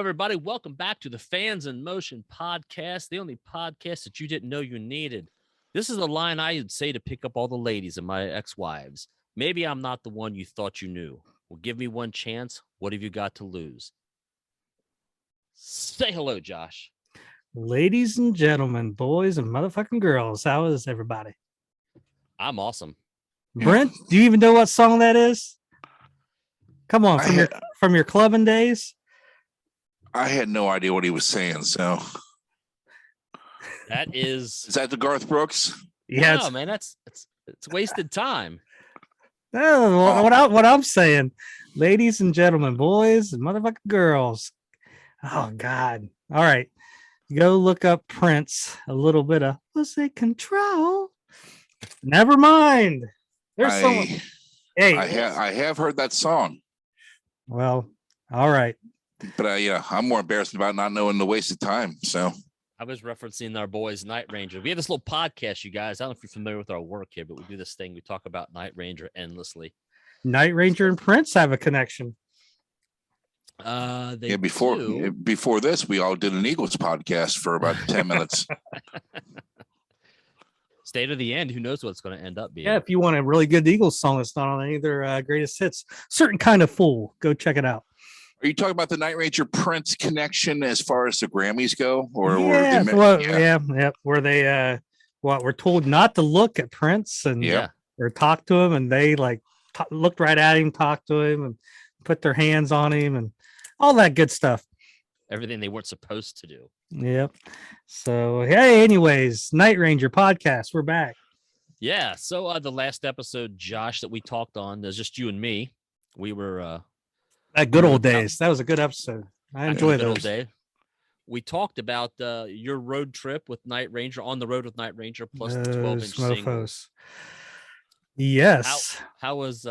everybody. Welcome back to the Fans in Motion podcast, the only podcast that you didn't know you needed. This is a line I would say to pick up all the ladies and my ex-wives. Maybe I'm not the one you thought you knew. Well, give me one chance. What have you got to lose? Say hello, Josh. Ladies and gentlemen, boys and motherfucking girls, how is everybody? I'm awesome. Brent, do you even know what song that is? Come on, from your clubbing days? I had no idea what he was saying, so that is that the Garth Brooks? Yeah, no, man, it's wasted time. No, what I'm saying, ladies and gentlemen, boys and motherfucking girls. Oh God! All right, go look up Prince. A little bit of losing control. Never mind. There's someone. Hey, I have heard that song. Well, all right. But I'm more embarrassed about not knowing the waste of time. So I was referencing our boys Night Ranger. We have this little podcast, you guys. I don't know if you're familiar with our work here, but we do this thing. We talk about Night Ranger endlessly. Night Ranger and Prince have a connection. Before this, we all did an Eagles podcast for about 10 minutes. State of the End. Who knows what's going to end up being? Yeah, if you want a really good Eagles song that's not on any of their greatest hits, Certain Kind of Fool, go check it out. Are you talking about the Night Ranger Prince connection as far as the Grammys go? Or where they were told not to look at Prince and or talk to him, and they looked right at him, talked to him, and put their hands on him, and all that good stuff. Everything they weren't supposed to do. Yep. So hey, anyways, Night Ranger podcast, we're back. Yeah. So the last episode, Josh, that we talked on, there's just you and me. We were at good old days. That was a good episode. I enjoy those. We talked about your road trip with Night Ranger, on the road with Night Ranger, plus the 12-inch singles. Yes. How was?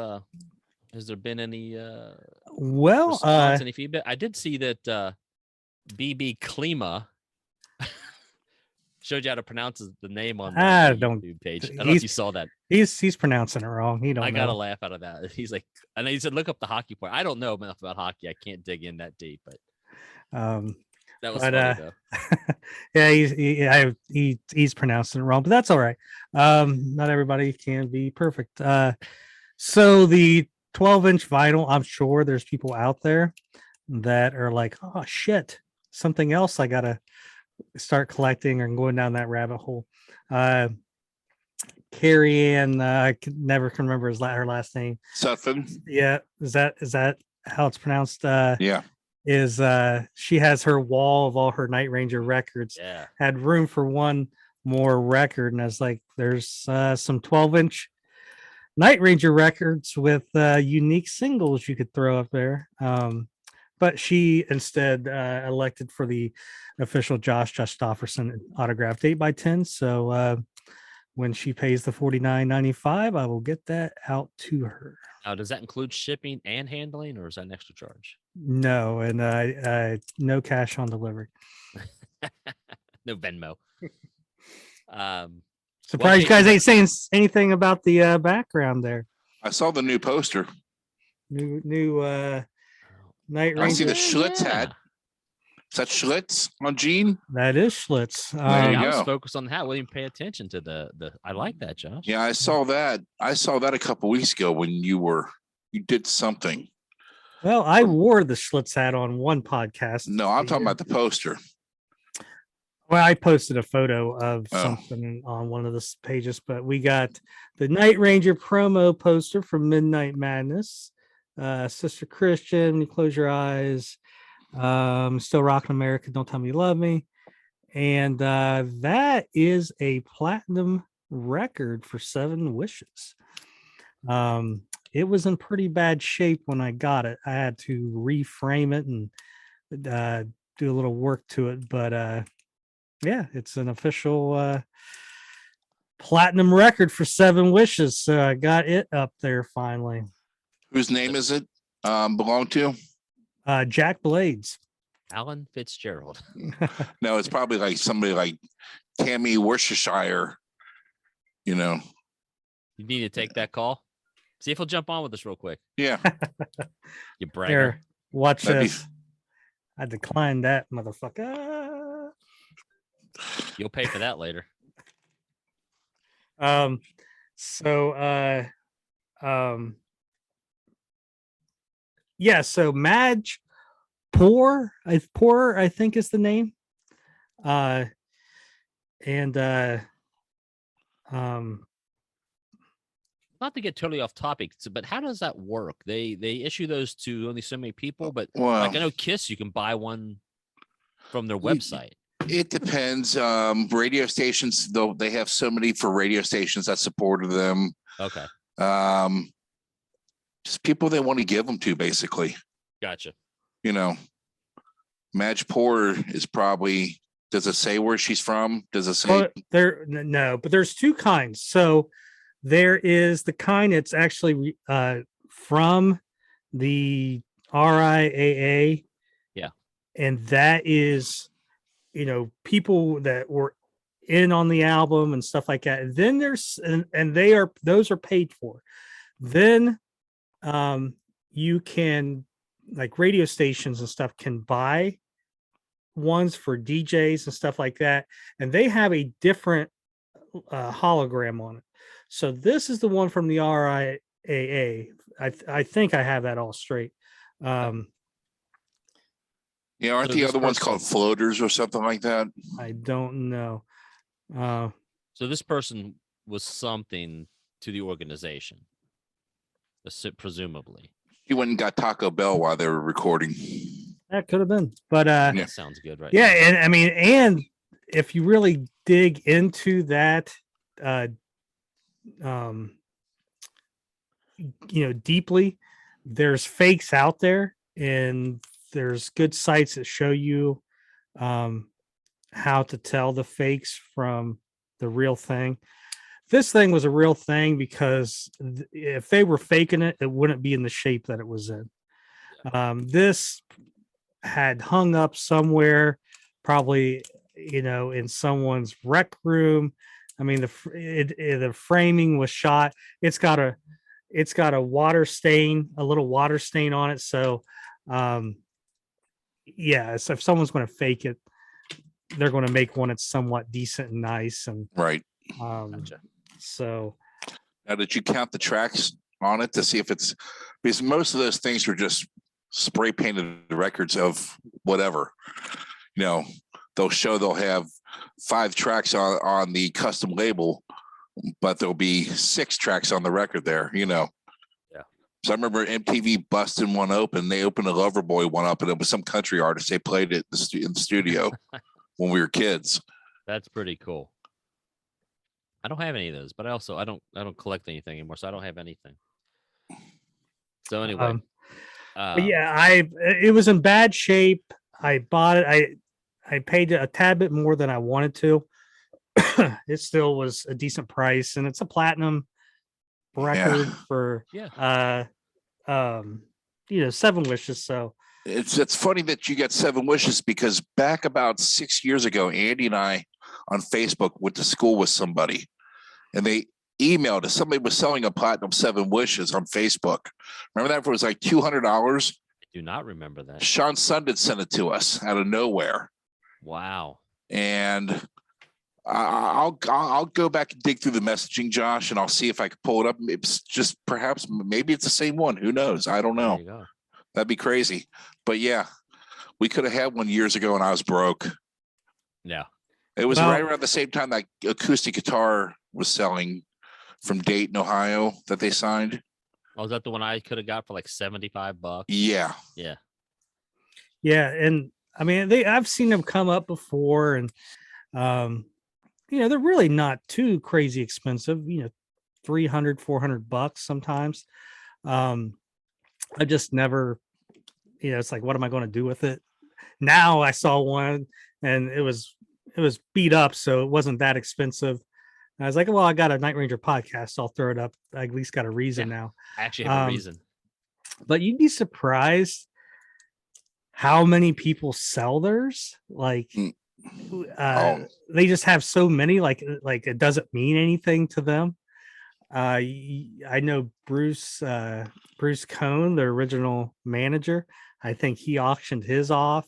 Has there been any? Any feedback? I did see that BB Klima showed you how to pronounce the name on the YouTube page. I don't know if you saw that. He's pronouncing it wrong. I got a laugh out of that. He's like, I know he said, look up the hockey part. I don't know enough about hockey. I can't dig in that deep, but that was funny though. Yeah, he's pronouncing it wrong, but that's all right. Not everybody can be perfect. So the 12-inch vinyl, I'm sure there's people out there that are like, oh shit, something else I gotta start collecting or going down that rabbit hole. Carrie Ann, I never can remember her last name. Sutphin. Yeah, is that how it's pronounced? Yeah. Is she has her wall of all her Night Ranger records. Yeah. Had room for one more record, and I was like, there's some 12-inch Night Ranger records with unique singles you could throw up there. But she instead elected for the official Josh Stofferson autographed 8x10. So when she pays the $49.95, I will get that out to her. Now, does that include shipping and handling, or is that an extra charge? No, and no cash on delivery. No Venmo. Surprised you guys ain't saying anything about the background there. I saw the new poster. New Night Ranger. I see the Schlitz hat. Is that Schlitz on Gene? That is Schlitz. I was focused on the hat. I didn't pay attention to the. I like that, Josh. Yeah, I saw that. I saw that a couple weeks ago when you did something. Well, I wore the Schlitz hat on one podcast. No, I'm talking about the poster. Well, I posted a photo of something on one of the pages, but we got the Night Ranger promo poster from Midnight Madness. Sister Christian, When You Close Your Eyes. Still Rockin' America, Don't Tell Me You Love Me. And that is a platinum record for 7 Wishes. It was in pretty bad shape when I got it. I had to reframe it and do a little work to it, but yeah, it's an official platinum record for 7 Wishes. So I got it up there finally. Whose name is it belong to? Jack Blades. Alan Fitzgerald. No, it's probably like somebody like Tammy Worcestershire. You know. You need to take that call. See if he'll jump on with us real quick. Yeah. You bragger. Here, watch this. I declined that motherfucker. You'll pay for that later. So yeah, so Madge Poor, I think is the name. And Not to get totally off topic, but how does that work? They issue those to only so many people, but Well, like I know Kiss, you can buy one from their website. It depends. Radio stations, though, they have so many for radio stations that supported them. Okay. Just people they want to give them to, basically. Gotcha. You know, Madge Poor is probably. Does it say where she's from? Does it say no? But there's two kinds. So there is the kind that's actually from the RIAA. Yeah. And that is, people that were in on the album and stuff like that. And then there's, and those are paid for. Then you can, like radio stations and stuff can buy ones for DJs and stuff like that. And they have a different hologram on it. So this is the one from the RIAA. I think I have that all straight. Aren't the other ones called floaters or something like that? I don't know. So this person was something to the organization, presumably. He went and got Taco Bell while they were recording. That could have been, but that sounds good, right? Yeah, and I mean, and if you really dig into that, deeply, there's fakes out there, and there's good sites that show you how to tell the fakes from the real thing. This thing was a real thing because if they were faking it, it wouldn't be in the shape that it was in. This had hung up somewhere, probably, in someone's rec room. I mean, the framing was shot. It's got a water stain, a little water stain on it. So, so if someone's going to fake it, they're going to make one that's somewhat decent and nice. And right. Gotcha. So now, did you count the tracks on it to see if it's, because most of those things were just spray painted records of whatever, they'll have 5 tracks on the custom label, but there'll be 6 tracks on the record there, Yeah. So I remember MTV busting one open. They opened a Loverboy one up, and it was some country artist. They played it in the studio when we were kids. That's pretty cool. I don't have any of those, but I don't collect anything anymore, so I don't have anything. So anyway, it was in bad shape. I bought it. I paid a tad bit more than I wanted to. It still was a decent price, and it's a platinum record for 7 Wishes. So it's funny that you got 7 Wishes, because back about 6 years ago, Andy and I on Facebook went to school with somebody, and they emailed us. Somebody was selling a platinum 7 Wishes on Facebook. Remember that? It was like $200. I do not remember that. Sean Sundin sent it to us out of nowhere. Wow. And I'll go back and dig through the messaging, Josh, and I'll see if I can pull it up. It's just maybe it's the same one. Who knows? I don't know. There you go. That'd be crazy. But yeah, we could have had one years ago, and I was broke. Yeah. It was right around the same time that acoustic guitar was selling from Dayton, Ohio, that they signed. Oh, is that the one I could have got for like $75? Yeah. Yeah. Yeah. And I mean, I've seen them come up before, and, they're really not too crazy expensive, $300, $400 sometimes. I just never, it's like, what am I going to do with it? Now I saw one, and it was beat up, so it wasn't that expensive. And I was like, well, I got a Night Ranger podcast, so I'll throw it up. I at least got a reason now. I actually have a reason. But you'd be surprised how many people sell theirs. Like, they just have so many. Like it doesn't mean anything to them. I know Bruce Cohn, the original manager. I think he auctioned his off.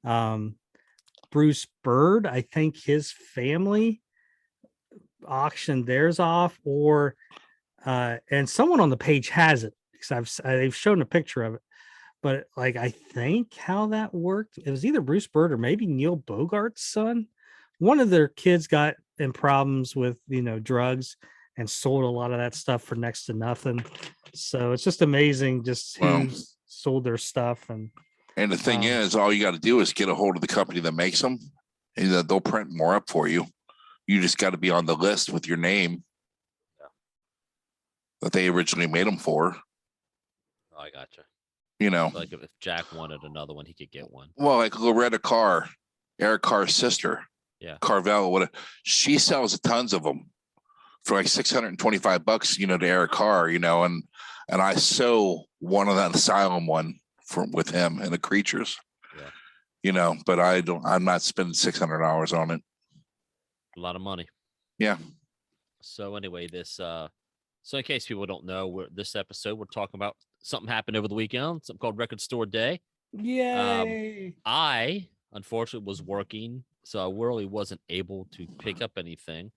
Bruce Bird, I think his family auctioned theirs off, or and someone on the page has it because they've shown a picture of it. But like, I think how that worked, it was either Bruce Bird or maybe Neil Bogart's son. One of their kids got in problems with, drugs and sold a lot of that stuff for next to nothing. So it's just amazing just who sold their stuff. And the thing is, all you got to do is get a hold of the company that makes them, and they'll print more up for you. You just got to be on the list with your name that they originally made them for. Oh, I gotcha. Like if Jack wanted another one, he could get one. Well, like Loretta Carr, Eric Carr's sister, Carvel, she sells tons of them for like $625, to Eric Carr, and I sew one of that Asylum one with him and the Creatures, but I'm not spending $600 on it. A lot of money. Yeah. So anyway, so in case people don't know, this episode we're talking about something happened over the weekend, something called Record Store Day. Yay! I unfortunately was working, so I really wasn't able to pick up anything.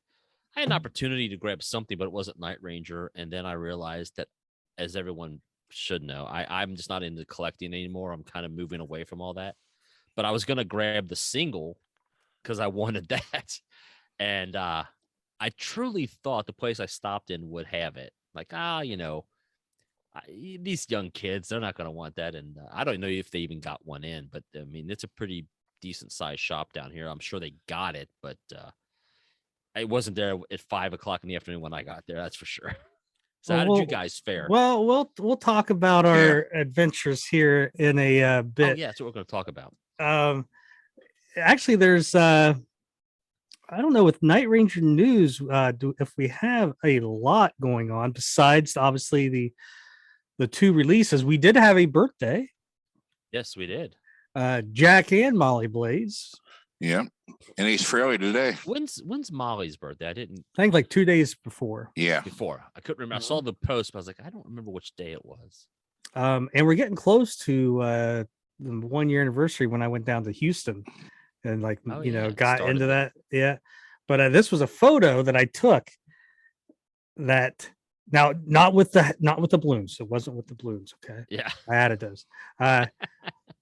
I had an opportunity to grab something, but it wasn't Night Ranger. And then I realized that, as everyone should know, I'm just not into collecting anymore. I'm kind of moving away from all that. But I was going to grab the single because I wanted that. And I truly thought the place I stopped in would have it. Like, these young kids, they're not going to want that. And I don't know if they even got one in. But, I mean, it's a pretty decent-sized shop down here. I'm sure they got it, but it wasn't there at 5:00 in the afternoon when I got there. That's for sure. So how did you guys fare? Well, we'll talk about our adventures here in a bit. Oh, yeah, that's what we're going to talk about. Actually, there's I don't know, with Night Ranger news, if we have a lot going on besides obviously the two releases. We did have a birthday. Yes, we did. Jack and Molly Blades. Yeah. And he's fairly today. When's Molly's birthday? I think like 2 days before. Yeah. Before. I couldn't remember. I saw the post, but I was like, I don't remember which day it was. And we're getting close to the 1 year anniversary when I went down to Houston and got into that. Yeah. But this was a photo that I took that now not with the balloons. It wasn't with the balloons. Okay. Yeah. I added those.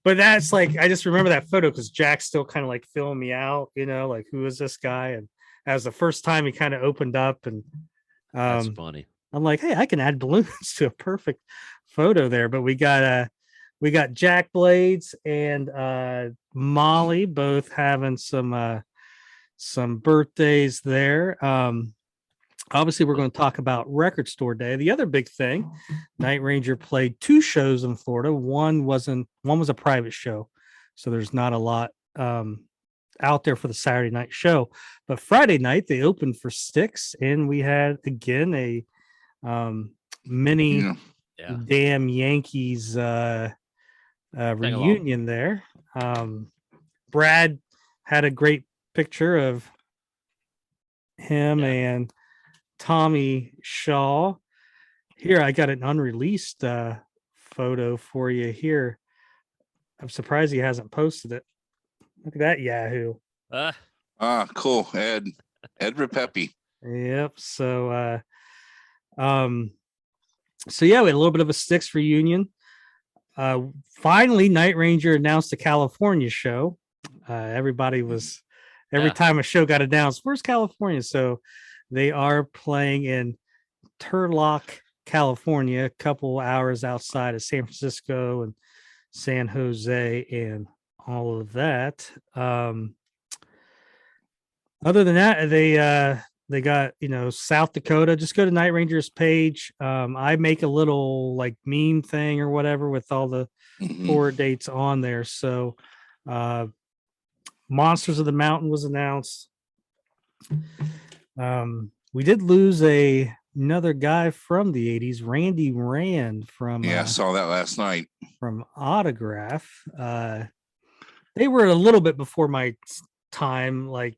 But that's like, I just remember that photo because Jack's still kind of like filling me out, like, who is this guy? And that was the first time he kind of opened up, and that's funny. I'm like, hey, I can add balloons to a perfect photo there. But we got Jack Blades and Molly both having some birthdays there. Obviously, we're going to talk about Record Store Day. The other big thing, Night Ranger played 2 shows in Florida. One was a private show, so there's not a lot out there for the Saturday night show. But Friday night they opened for Styx, and we had again a mini Damn Yankees reunion there. Brad had a great picture of him and Tommy Shaw. Here, I got an unreleased photo for you here. I'm surprised he hasn't posted it. Look at that, Yahoo. Cool. Ed Repepi. Yep. So so yeah, we had a little bit of a Styx reunion. Finally, Night Ranger announced the California show. Everybody was every time a show got announced, where's California? So they are playing in Turlock, California, a couple hours outside of San Francisco and San Jose and all of that. Other than that, they got, South Dakota. Just go to Night Ranger's page. I make a little like meme thing or whatever with all the tour dates on there. So Monsters of the Mountain was announced. We did lose another guy from the 80s, Randy Rand from I saw that last night from Autograph. They were a little bit before my time. Like,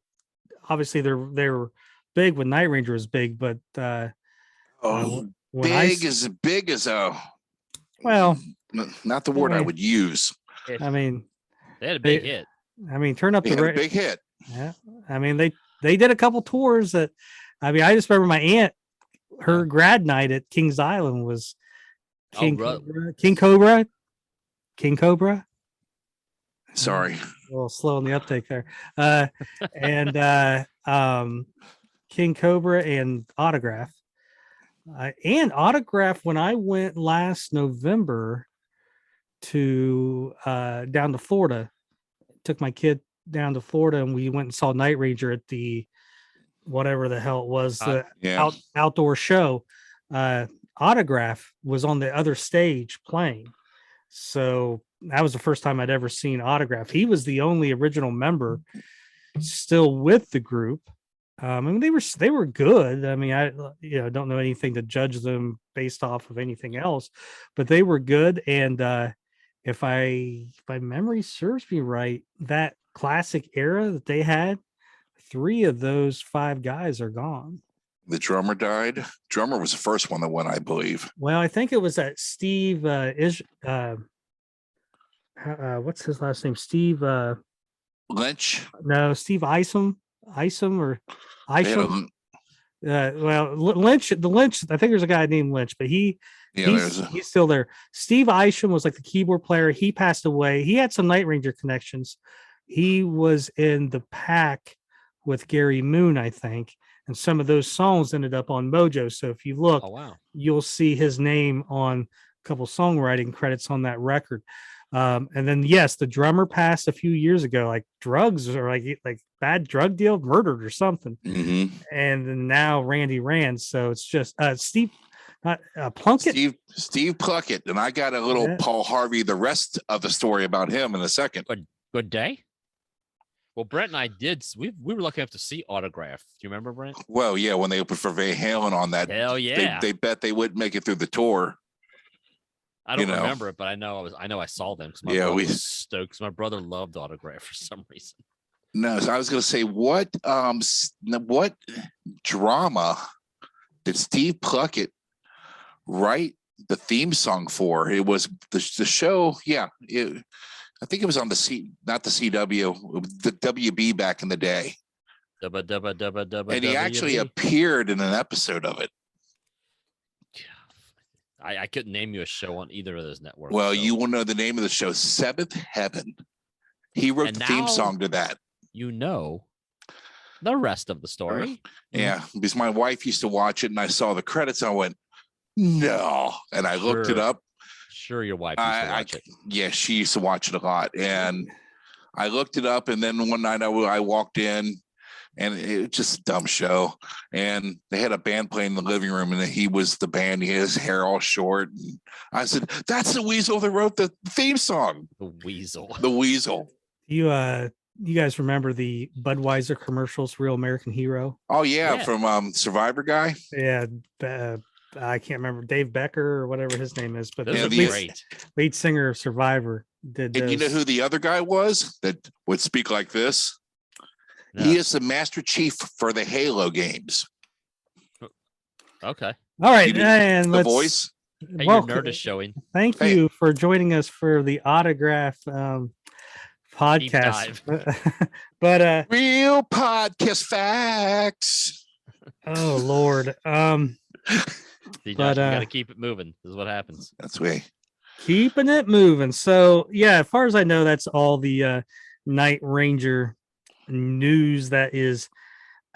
obviously they were big when Night Ranger was big, but big as well, not the word I would use. I mean, they had a big hit. I mean, turn up They had a big hit. Yeah, I mean they did a couple tours that. I mean, I just remember my aunt, her grad night at Kings Island was King Cobra. Sorry, a little slow on the uptake there. And King Cobra and Autograph. And Autograph when I went last November to down to Florida, took my kid down to Florida and we went and saw Night Ranger at the whatever the hell it was, the outdoor show. Autograph was on the other stage playing. So that was the first time I'd ever seen Autograph. He was the only original member still with the group. I mean, they were good. I mean, I don't know anything to judge them based off of anything else, but they were good. And if my memory serves me right, that classic era that they had, 3 of those 5 guys are gone. The drummer died. Drummer was the first one that went, I believe. Well, I think it was that Steve what's his last name? Steve Lynch. No, Steve Isom. Well, Lynch. The Lynch. I think there's a guy named Lynch, but he's still there. Steve Isham was like the keyboard player. He passed away. He had some Night Ranger connections. He was in the Pack with Gary Moon, I think, and some of those songs ended up on Mojo. So if you look, you'll see his name on a couple songwriting credits on that record. And then yes, the drummer passed a few years ago, like drugs or like bad drug deal, murdered or something. Mm-hmm. And then now Randy Rand. So it's just Steve, not Plunkett. Steve Plunkett, and I got a little Paul Harvey. The rest of the story about him in a second. Good day. Well, Brent and I we were lucky enough to see Autograph. Do you remember, Brent? Well, yeah, when they opened for Van Halen on that. Hell yeah. They bet they wouldn't make it through the tour. I don't remember it, but I know I saw them because my brother was stoked because my brother loved Autograph for some reason. No, so I was going to say, what drama did Steve Plunkett write the theme song for? It was the show. Yeah, I think it was on not the CW, the WB back in the day. And he actually appeared in an episode of it. I couldn't name you a show on either of those networks. Well, you will know the name of the show, Seventh Heaven. He wrote the theme song to that. You know the rest of the story. Yeah, because my wife used to watch it, and I saw the credits, and I went, no. And I looked it up. Sure, your wife used to watch it. Yeah, she used to watch it a lot. And I looked it up, and then one night I walked in, and it was just a dumb show. And they had a band playing in the living room, and he was the band. He had his hair all short. And I said, that's the Weasel that wrote the theme song. The Weasel. The Weasel. You guys remember the Budweiser commercials, Real American Hero? Oh, yeah. From Survivor guy. Yeah. I can't remember Dave Becker or whatever his name is, but the lead singer of Survivor did. And you know who the other guy was that would speak like this? No. He is the Master Chief for the Halo games. Okay. All right. And the voice. Hey, your nerd is showing. Thank you for joining us for the Autograph podcast. But real podcast facts. Oh Lord. You gotta keep it moving. This is what happens. That's way keeping it moving. So yeah, as far as I know, that's all the Night Ranger news that is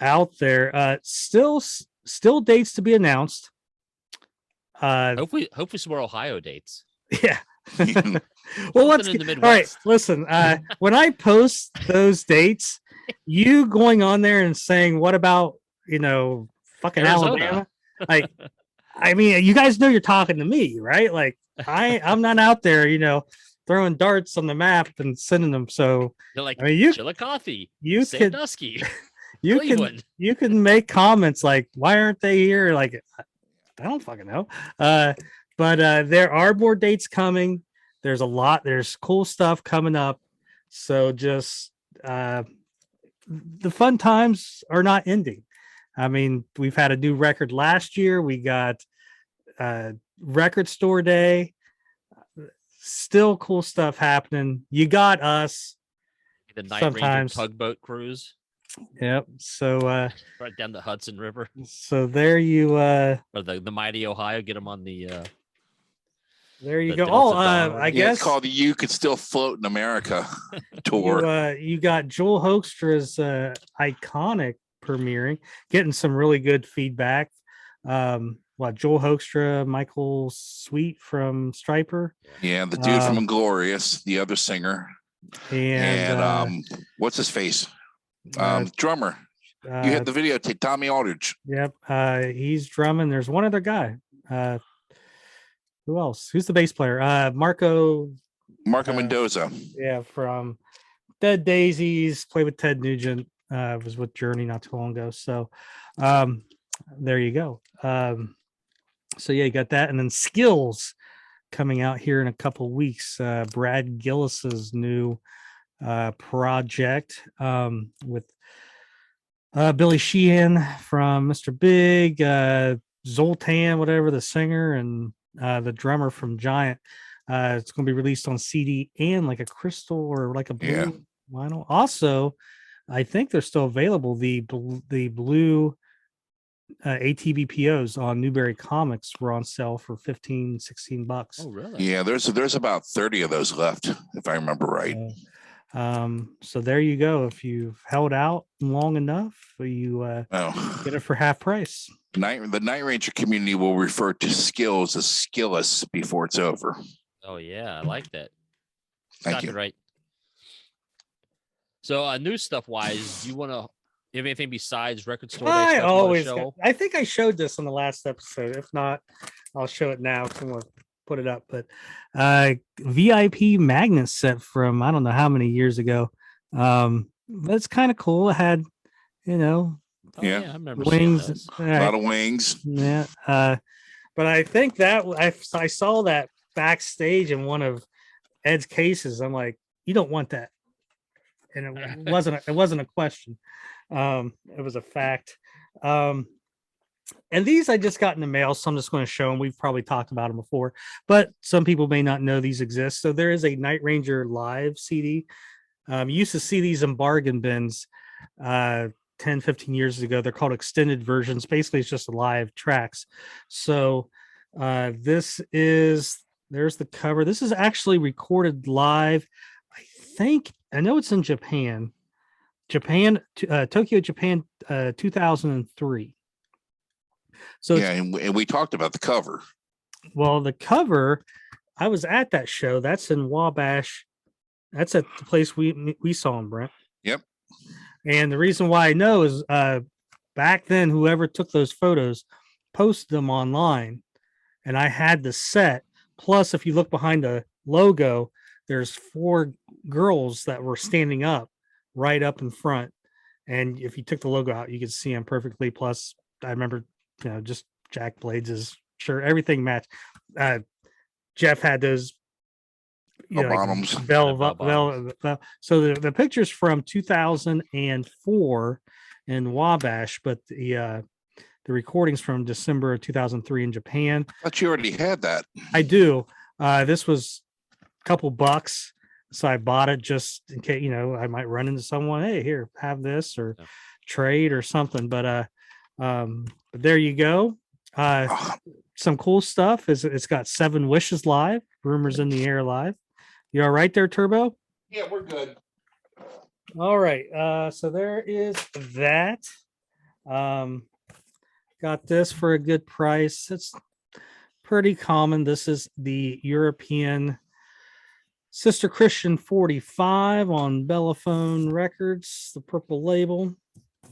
out there. Still dates to be announced. Hopefully some more Ohio dates. Yeah. Well, let's get, all right. Listen, when I post those dates, you going on there and saying, "What about fucking Arizona. Alabama?" Like, I mean, you guys know you're talking to me, right? Like, I'm not out there, throwing darts on the map and sending them. So they're like, I mean, Chillicothe, you Sandusky, you can make comments like, "Why aren't they here?" Like, I don't fucking know. But there are more dates coming. There's cool stuff coming up. So just the fun times are not ending. I mean, we've had a new record last year. We got Record Store Day. Still cool stuff happening. You got us. The Night sometimes. Ranger tugboat cruise. Yep. So right down the Hudson River. So there you or the mighty Ohio, get them on the there you the go. Delta Oh, Dawn, I guess it's called the "You Could Still Float in America" tour. You got Joel Hoekstra's iconic premiering, getting some really good feedback. Joel Hoekstra, Michael Sweet from Striper. Yeah, the dude from Inglorious, the other singer. And what's his face? Drummer. You had the video tape, Tommy Aldridge. Yep. He's drumming. There's one other guy. Who else? Who's the bass player? Marco Mendoza. Yeah, from Dead Daisies, played with Ted Nugent, was with Journey not too long ago. So there you go. So yeah, you got that. And then Skills coming out here in a couple of weeks. Brad Gillis's new project with Billy Sheehan from Mr. Big, Zoltan, whatever, the singer, and the drummer from Giant. It's going to be released on CD and like a crystal or like a blue vinyl. Also, I think they're still available. The blue ATVPOs on Newberry Comics were on sale for $15-16. Oh, really? Yeah, there's about 30 of those left, if I remember right. So there you go. If you've held out long enough, you get it for half price. The Night Ranger community will refer to Skills as Skillless before it's over. Oh yeah, I like that. Thank you. Right. So, new stuff wise, do you want to have anything besides record store? I think I showed this in the last episode. If not, I'll show it now. Someone put it up, but VIP magnet set from I don't know how many years ago. That's kind of cool. It had, I remember wings, a lot of wings. Yeah, but I think that I saw that backstage in one of Ed's cases. I'm like, you don't want that, and it wasn't a question. It was a fact. And these I just got in the mail, so I'm just going to show them. We've probably talked about them before, but some people may not know these exist. So there is a Night Ranger live CD. You used to see these in bargain bins 10-15 years ago. They're called extended versions. Basically, it's just live tracks. So there's the cover. This is actually recorded live. I know it's in Japan, Tokyo, Japan, 2003. So and we talked about the cover. Well, the cover, I was at that show. That's in Wabash. That's at the place we saw him, Brent. Yep. And the reason why I know is back then, whoever took those photos posted them online, and I had the set. Plus, if you look behind the logo, there's 4 girls that were standing up right up in front. And if you took the logo out, you could see them perfectly. Plus, I remember, just Jack Blades' shirt, everything matched. Jeff had those, bottoms. So the picture's from 2004 in Wabash, but the recording's from December of 2003 in Japan. But you already had that. I do. This was a couple bucks. So I bought it just in case, I might run into someone. Hey, here, have this or trade or something. But there you go. Some cool stuff is it's got 7 Wishes live, Rumors in the Air live. You all right there, Turbo? Yeah, we're good. All right. So there is that. Got this for a good price. It's pretty common. This is the European Sister Christian 45 on Bellaphone Records, the purple label,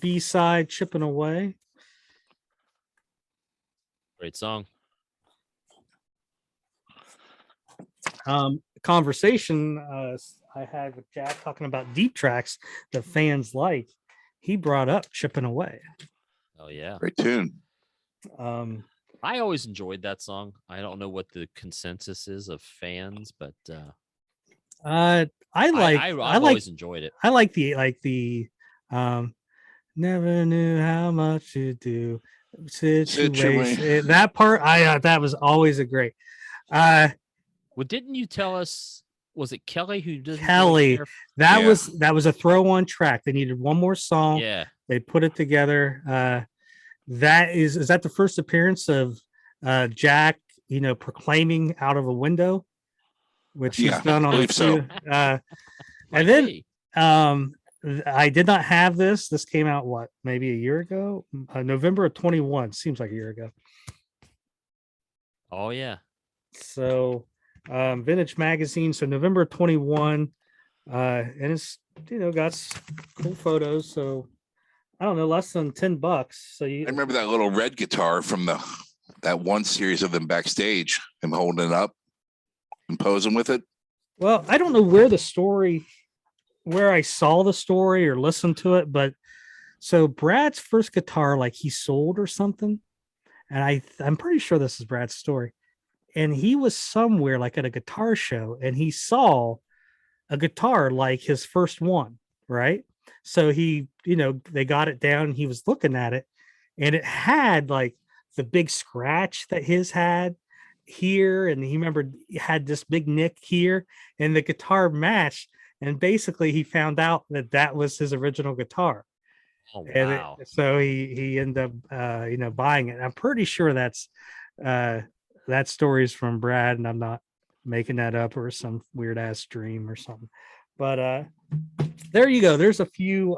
B-side, Chipping Away. Great song. Conversation I had with Jack talking about deep tracks that fans like. He brought up Chipping Away. Oh yeah, great tune. I always enjoyed that song. I don't know what the consensus is of fans, but I've always enjoyed it. I like the never knew how much to do situation. That part that was always a great. Well, didn't you tell us was it Kelly who did Kelly? That was a throw-on track. They needed one more song. Yeah, they put it together. That is that the first appearance of Jack? Proclaiming out of a window, which he's done on a few. And then I did not have this. This came out maybe a year ago, November of 21. Seems like a year ago. Oh yeah. So Vintage Magazine. So November of 21, and it's got cool photos. So I don't know, less than $10. So I remember that little red guitar from that one series of them backstage, him holding it up and posing with it. Well, I don't know where I saw the story or listened to it, but so Brad's first guitar, like he sold or something, and I'm pretty sure this is Brad's story. And he was somewhere like at a guitar show, and he saw a guitar like his first one, right? So he, they got it down, and he was looking at it, and it had like the big scratch that his had here, and he remembered he had this big nick here, and the guitar matched. And basically, he found out that was his original guitar. Oh wow! So he ended up buying it. I'm pretty sure that story's from Brad, and I'm not making that up or some weird ass dream or something. But there you go. There's a few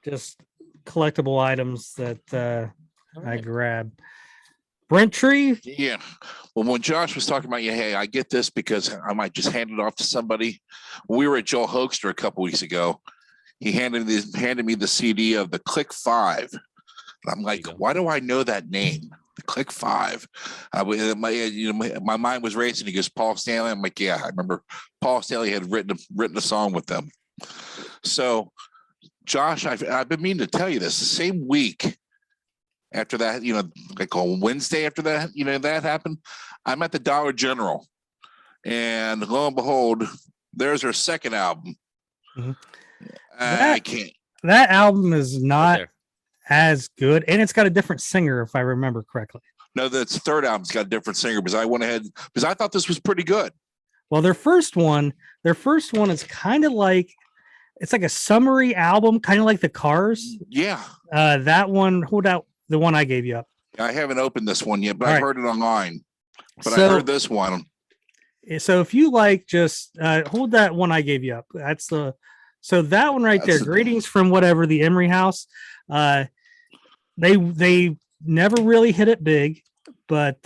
just collectible items that I grabbed. Brent Tree? Yeah. Well, when Josh was talking about, hey, I get this because I might just hand it off to somebody. When we were at Joel Hoekstra a couple weeks ago, he handed me the CD of the Click 5. And I'm like, why do I know that name? The Click 5. My mind was racing. He goes, Paul Stanley. I'm like, yeah, I remember Paul Stanley had written a song with them. So, Josh, I've been meaning to tell you this. The same week after that, like on Wednesday after that, that happened, I'm at the Dollar General, and lo and behold, there's her second album. Mm-hmm. I can't. That album is not as good, and it's got a different singer, if I remember correctly. No, that's third album's got a different singer, because I went ahead because I thought this was pretty good. Well, their first one is kind of like, it's like a summary album, kind of like the Cars. Yeah. That one, hold out. The one I gave you up. I haven't opened this one yet, but I heard it online. But I heard this one. So if you like, just hold that one I gave you up. So that one right there. Greetings from whatever, the Emery House. They never really hit it big, but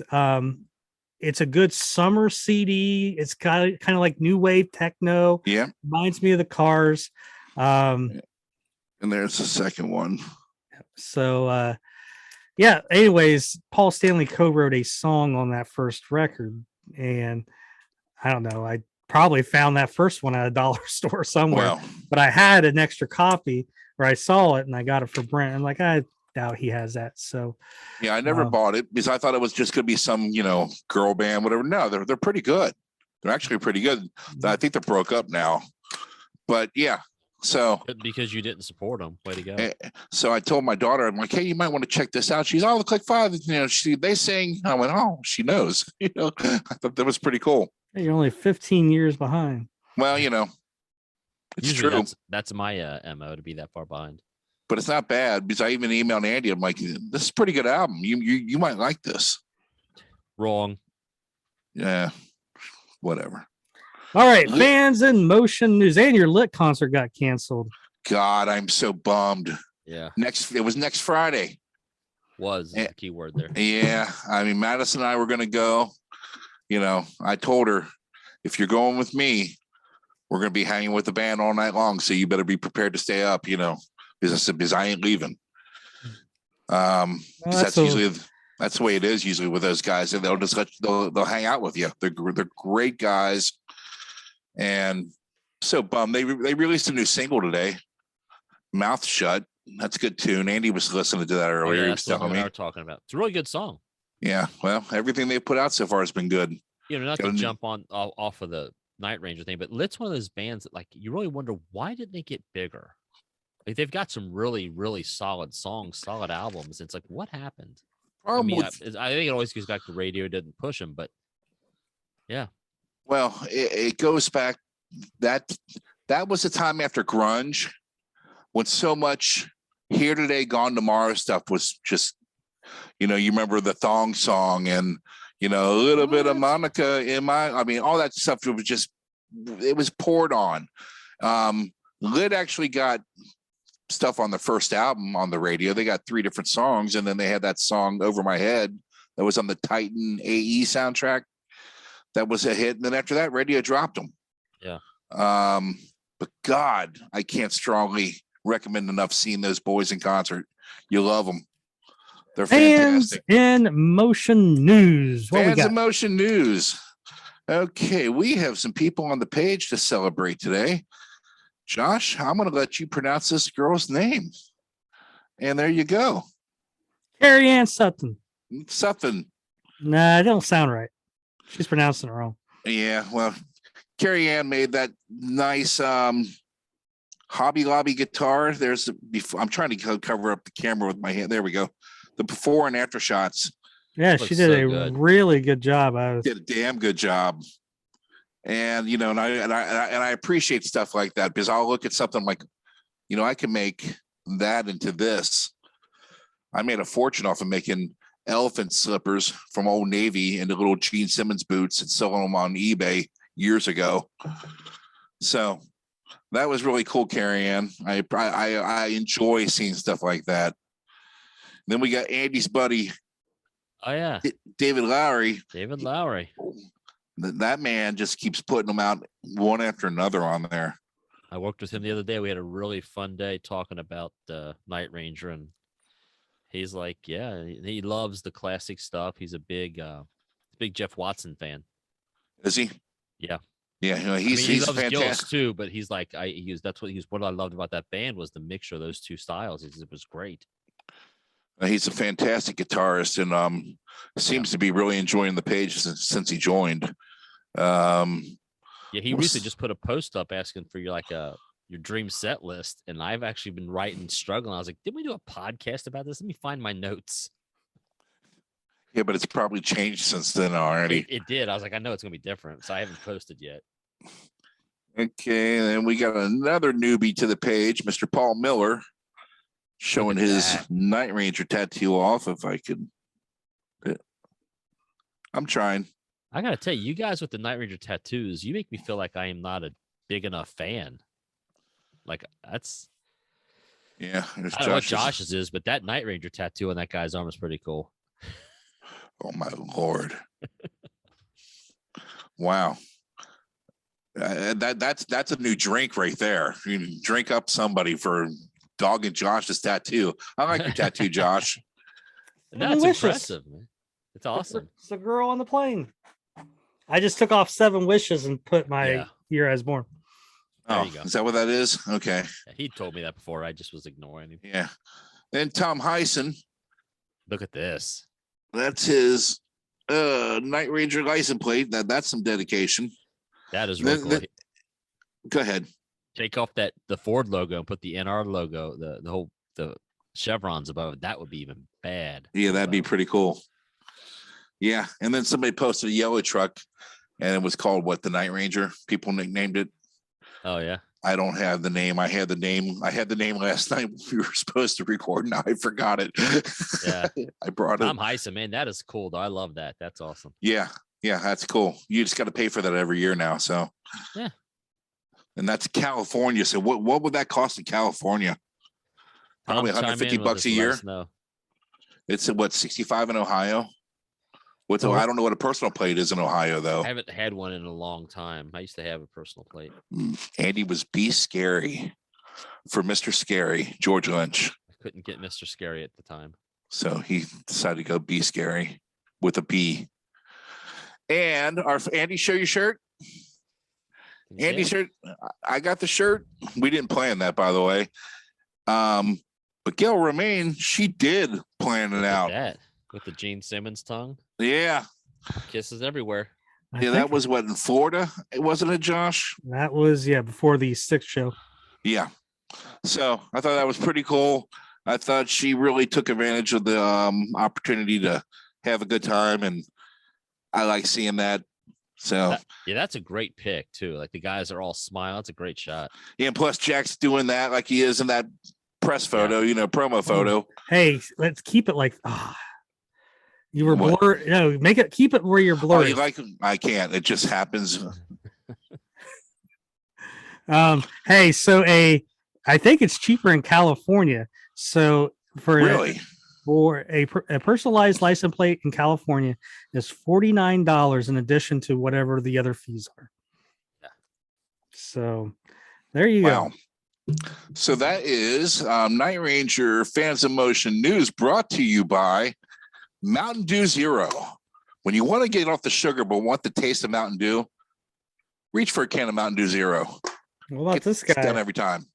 it's a good summer CD. It's kind of like new wave techno. Yeah, reminds me of the Cars. And there's the second one. So. Yeah. Anyways, Paul Stanley co-wrote a song on that first record, and I don't know. I probably found that first one at a dollar store somewhere, but I had an extra copy, or I saw it and I got it for Brent. I'm like, I doubt he has that. So yeah, I never bought it because I thought it was just going to be some girl band, whatever. No, they're pretty good. They're actually pretty good. Mm-hmm. I think they're broke up now, but yeah. So because you didn't support them, way to go. So I told my daughter, I'm like, hey, you might want to check this out. She's the Click 5. They sing. I went, oh, she knows. I thought that was pretty cool. Hey, you're only 15 years behind. Well, it's usually true. That's my MO, to be that far behind. But it's not bad, because I even emailed Andy. I'm like, this is a pretty good album. You might like this. Wrong. Yeah. Whatever. All right, Fans in Motion news, and your Lit concert got canceled. God, I'm so bummed. Yeah. It was next Friday. Was the key word there. Yeah. I mean, Madison and I were going to go. I told her, if you're going with me, we're going to be hanging with the band all night long. So you better be prepared to stay up, because I ain't leaving. That's the way it is usually with those guys. And they'll just they'll hang out with you. They're great guys. And so bummed. They released a new single today, Mouth Shut. That's a good tune. Andy was listening to that earlier. He was telling me. We were talking about. It's a really good song. Yeah. Well, everything they put out so far has been good. Not to jump off of the Night Ranger thing, but Lit's one of those bands that, like, you really wonder, why didn't they get bigger? Like, they've got some really, really solid songs, solid albums. It's like, what happened? I think it always goes back to radio didn't push them, but yeah. Well, it goes back that was the time after grunge when so much here today, gone tomorrow stuff was just, you remember the thong song and, a little bit of Monica all that stuff it was poured on. Lid actually got stuff on the first album on the radio. They got 3 different songs, and then they had that song Over My Head that was on the Titan AE soundtrack. That was a hit. And then after that, radio dropped them. Yeah. But God, I can't strongly recommend enough seeing those boys in concert. You love them. They're fantastic. Fans in Motion News. Fans in Motion News. Okay, we have some people on the page to celebrate today. Josh, I'm going to let you pronounce this girl's name. And there you go. Carrie Ann Sutton. Sutton. Nah, it don't sound right. She's pronouncing it wrong. Yeah, well, Carrie Ann made that nice Hobby Lobby guitar. I'm trying to cover up the camera with my hand. There we go. The before and after shots. Yeah, she did a really good job. Did a damn good job. And and I appreciate stuff like that, because I'll look at something like, I can make that into this. I made a fortune off of making elephant slippers from Old Navy into little Gene Simmons boots and selling them on eBay years ago. So that was really cool, Carrie Ann. I enjoy seeing stuff like that. Then we got Andy's buddy. Oh yeah, David Lowry. David Lowry. That man just keeps putting them out one after another on there. I worked with him the other day. We had a really fun day talking about Night Ranger, and he's like, yeah, he loves the classic stuff. He's a big Jeff Watson fan. Is he? Yeah. Yeah, he loves fantastic. Gillis too, but he's like, what I loved about that band was the mixture of those two styles. It was great. He's a fantastic guitarist, and seems to be really enjoying the page since he joined. Yeah, he recently just put a post up asking for your dream set list, and I've actually been writing, struggling. I was like, didn't we do a podcast about this? Let me find my notes. Yeah, but it's probably changed since then already. It did. I was like, I know it's gonna be different, so I haven't posted yet. Okay, and then we got another newbie to the page, Mr. Paul Miller, showing his Night Ranger tattoo off. If I could, I'm trying. I gotta tell you, you guys with the Night Ranger tattoos, you make me feel like I am not a big enough fan. Like that's, yeah. I don't know what Josh's is, but that Night Ranger tattoo on that guy's arm is pretty cool. Oh my Lord! Wow. That's a new drink right there. You can drink up somebody for dogging Josh's tattoo. I like your tattoo, Josh. That's impressive, man. It's awesome. It's the girl on the plane. I just took off 7 wishes and put my year as born. Oh, is that what that is? Okay. Yeah, he told me that before. I just was ignoring him. Yeah. Then Tom Heisen. Look at this. That's his Night Ranger license plate. That's some dedication. That is real cool. Go ahead. Take off the Ford logo and put the NR logo, the chevrons above it. That would be even bad. Yeah, that'd be pretty cool. Yeah, and then somebody posted a yellow truck, and it was called what? The Night Ranger. People nicknamed it. Oh yeah. I don't have the name. I had the name last night. We were supposed to record. Now I forgot it. Yeah, I brought it. Tom Heisen, man, that is cool though. I love that. That's awesome. Yeah, that's cool. You just got to pay for that every year now. So yeah, and that's California. So what would that cost in California? Probably $150 a year. No. It's what, 65 in Ohio. I don't know what a personal plate is in Ohio though. I haven't had one in a long time. I used to have a personal plate. Andy was B Scary for Mr. Scary, George Lynch. I couldn't get Mr. Scary at the time. So he decided to go B Scary with a B. And our Andy, show your shirt. Andy's shirt. I got the shirt. We didn't plan that, by the way. But Gail Romaine, she did plan it out. That with the Gene Simmons tongue. Yeah. Kisses everywhere. Yeah, that was what, in Florida? Wasn't it, Josh? That was, before the 6th show. Yeah. So I thought that was pretty cool. I thought she really took advantage of the opportunity to have a good time, and I like seeing that. So that's a great pick too. Like the guys are all smiling. That's a great shot. Yeah, and plus Jack's doing that like he is in that press photo, promo photo. Hey, let's keep it like you were blurred. No, keep it where you're blurred. Oh, you like I can't. It just happens. Hey, so I think it's cheaper in California. So for a personalized license plate in California is $49 in addition to whatever the other fees are. Yeah. So there you go. So that is Night Ranger Fans of Motion News brought to you by Mountain Dew Zero. When you want to get off the sugar but want the taste of Mountain Dew, reach for a can of Mountain Dew Zero. What about this guy? It's done every time.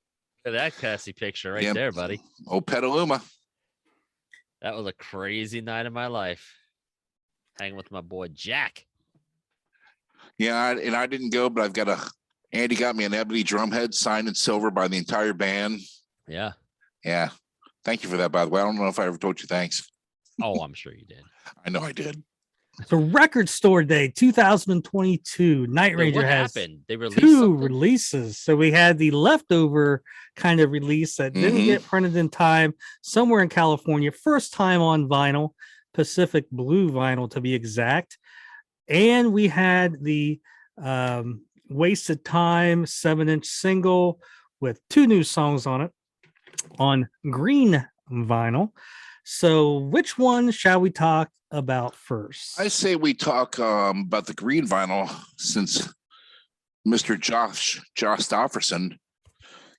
Look at that classy picture right there, buddy. Oh, Petaluma. That was a crazy night of my life. Hanging with my boy Jack. Yeah, and I didn't go, but Andy got me an ebony drumhead signed in silver by the entire band. Yeah. Yeah. Thank you for that, by the way. I don't know if I ever told you thanks. Oh, I'm sure you did. I know I did. So Record Store Day 2022. Night Ranger has They released 2 releases. So we had the leftover kind of release that didn't get printed in time somewhere in California. First time on vinyl, Pacific Blue vinyl to be exact. And we had the Wasted Time 7-inch single with 2 new songs on it on green vinyl. So which one shall we talk about first? I say we talk about the green vinyl, since Mr. Josh Stofferson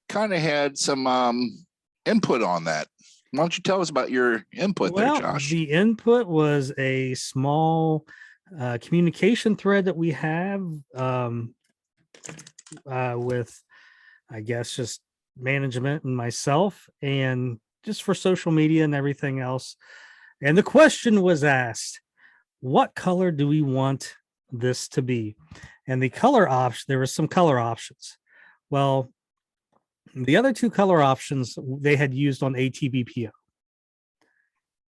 kind of had some input on that. Why don't you tell us about your input there, Josh? The input was a small communication thread that we have with, I guess, just management and myself, and just for social media and everything else. And the question was asked, what color do we want this to be? And the color option, there were some color options. Well, the other 2 color options they had used on ATBPO.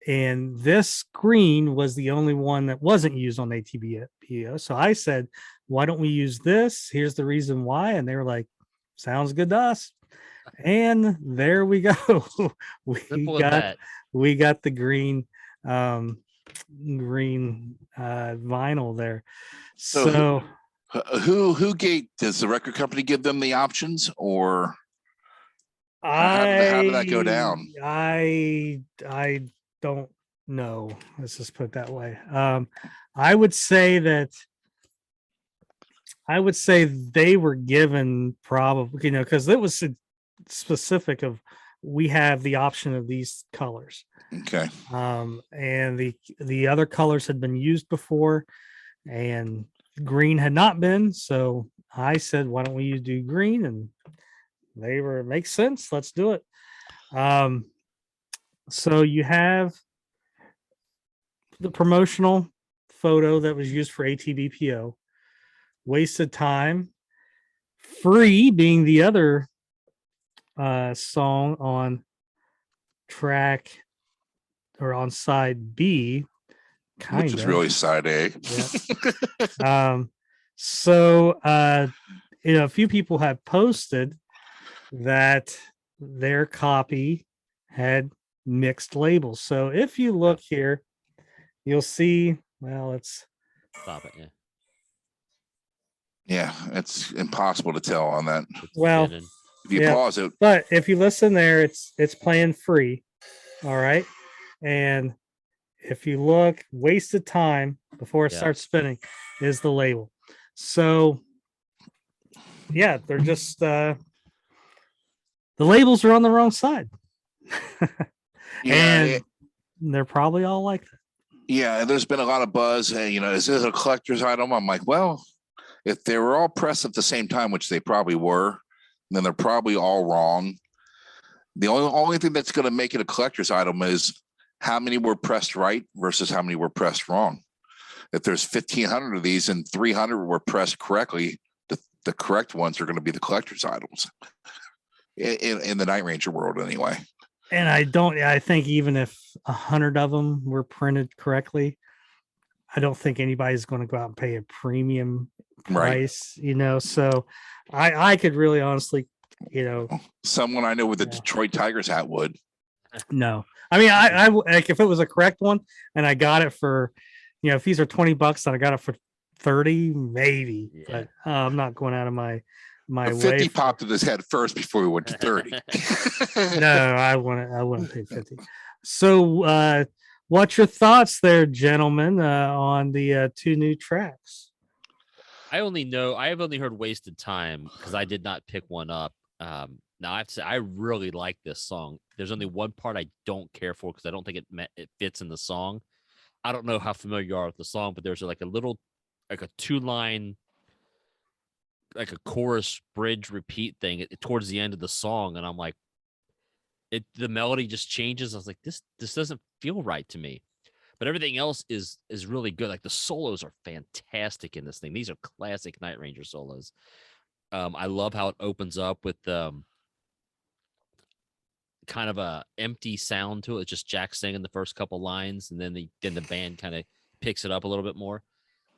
And this green was the only one that wasn't used on ATBPO. So I said, why don't we use this? Here's the reason why. And they were like, sounds good to us. And there we go. we got the green vinyl there. So who does the record company give them the options, or how did that go down? I don't know. Let's just put it that way. I would say they were given probably, because it was specific of, we have the option of these colors. Okay. And the other colors had been used before, and green had not been. So I said, why don't we do green? And they were, makes sense. Let's do it. So you have the promotional photo that was used for ATBPO, Wasted Time, Free being the other song on track, or on side B, which is really side A. Yeah. So a few people have posted that their copy had mixed labels. So if you look here, you'll see, well, it's stop it. Yeah, it's impossible to tell on that. Well, if you pause it, but if you listen there, it's playing Free. All right. And if you look, Wasted Time before it starts spinning is the label. So yeah, they're just the labels are on the wrong side. And they're probably all like that. Yeah, there's been a lot of buzz. Hey, is this a collector's item? I'm like, well, if they were all pressed at the same time, which they probably were, then they're probably all wrong. The only thing that's going to make it a collector's item is how many were pressed right versus how many were pressed wrong. If there's 1,500 of these and 300 were pressed correctly, the correct ones are going to be the collector's items in the Night Ranger world anyway. And I think even if 100 of them were printed correctly, I don't think anybody's going to go out and pay a premium Right. price, so I could really honestly, someone I know with a Detroit Tigers hat would. No, I mean, I like if it was a correct one and I got it for, if these are $20 and I got it for 30, maybe, but I'm not going out of my way. 50 popped in his head first before we went to 30. No, I wouldn't pay 50. So, what's your thoughts there, gentlemen, on the 2 new tracks? I have only heard Wasted Time because I did not pick one up. Now I have to say I really like this song. There's only one part I don't care for because I don't think it fits in the song. I don't know how familiar you are with the song, but there's like a 2-line, like a chorus bridge repeat thing towards the end of the song, and I'm like, the melody just changes. I was like, this doesn't feel right to me. But everything else is really good. Like the solos are fantastic in this thing. These are classic Night Ranger solos. I love how it opens up with kind of a empty sound to it. It's just Jack singing the first couple lines, and then the band kind of picks it up a little bit more.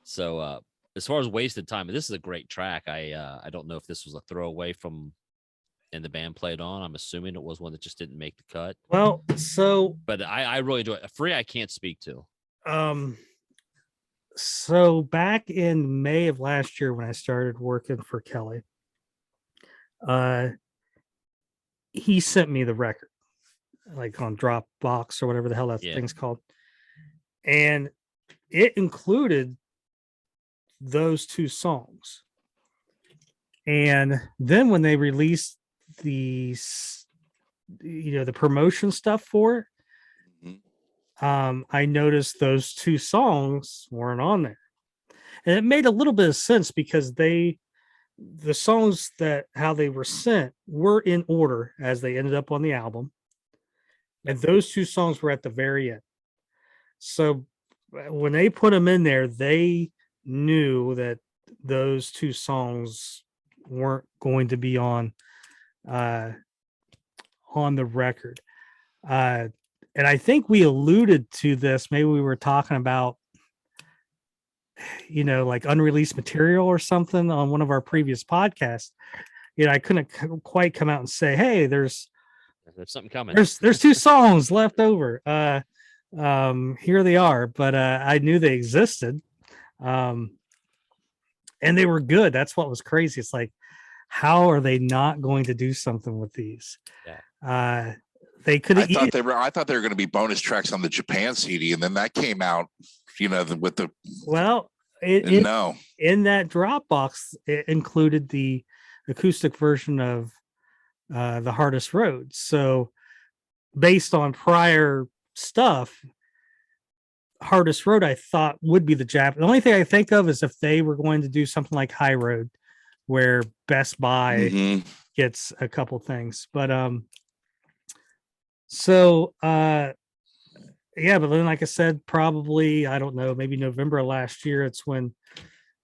So as far as Wasted Time, this is a great track. I don't know if this was a throwaway from and the band played on. I'm assuming it was one that just didn't make the cut. Well, but I really enjoy it. Free I can't speak to. So back in May of last year when I started working for Kelly, he sent me the record, like on Dropbox or whatever the hell that thing's called. And it included those 2 songs. And then when they released the promotion stuff for it, I noticed those 2 songs weren't on there. And it made a little bit of sense because the songs how they were sent were in order as they ended up on the album. And those 2 songs were at the very end. So when they put them in there, they knew that those 2 songs weren't going to be on the record. And I think we alluded to this. Maybe we were talking about, like unreleased material or something on one of our previous podcasts. I couldn't quite come out and say, hey, there's something coming. There's 2 songs left over. Here they are, but I knew they existed. And they were good. That's what was crazy. It's like, how are they not going to do something with these? They could have. I thought they were going to be bonus tracks on the Japan CD, and then that came out. With the in that Dropbox, it included the acoustic version of The Hardest Road. So, based on prior stuff, Hardest Road I thought would be the Jap. The only thing I think of is if they were going to do something like High Road, where Best Buy gets a couple things. But but then like I said, probably, I don't know, maybe November of last year, it's when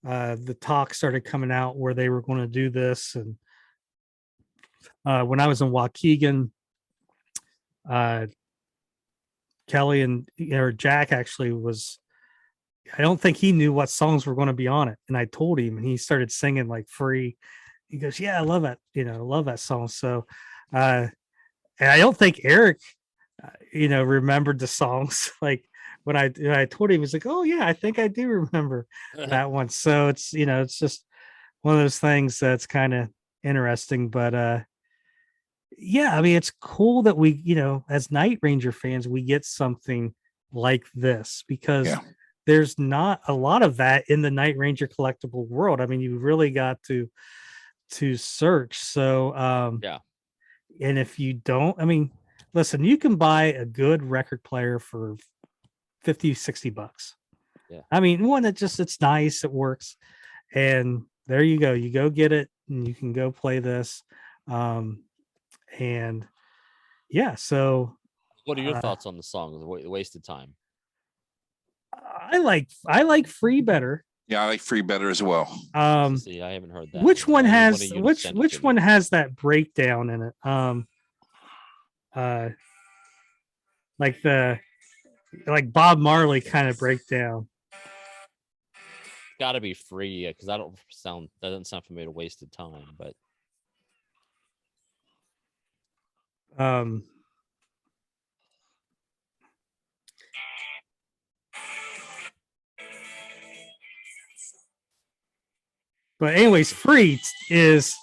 the talk started coming out where they were going to do this. And when I was in Waukegan, Kelly and Jack actually was, I don't think he knew what songs were going to be on it. And I told him, and he started singing like Free. He goes, yeah, I love it. Love that song. So, and I don't think Eric, remembered the songs. Like when I told him, he was like, oh yeah, I think I do remember that one. So it's, it's just one of those things that's kind of interesting, but, yeah, I mean, it's cool that we, as Night Ranger fans, we get something like this because there's not a lot of that in the Night Ranger collectible world. I mean, you really got to search. So, and if you don't, I mean, listen, you can buy a good record player for $50-$60. Yeah. I mean, one that just, it's nice, it works. And there you go. You go get it and you can go play this. And yeah, so what are your thoughts on the song, The Wasted Time? I like Free better. Yeah, I like Free better as well. See, I haven't heard that. Which one has which one has that breakdown in it? Like Bob Marley kind of breakdown. got to be free because that doesn't sound familiar to Wasted Time, but but anyways, Free is,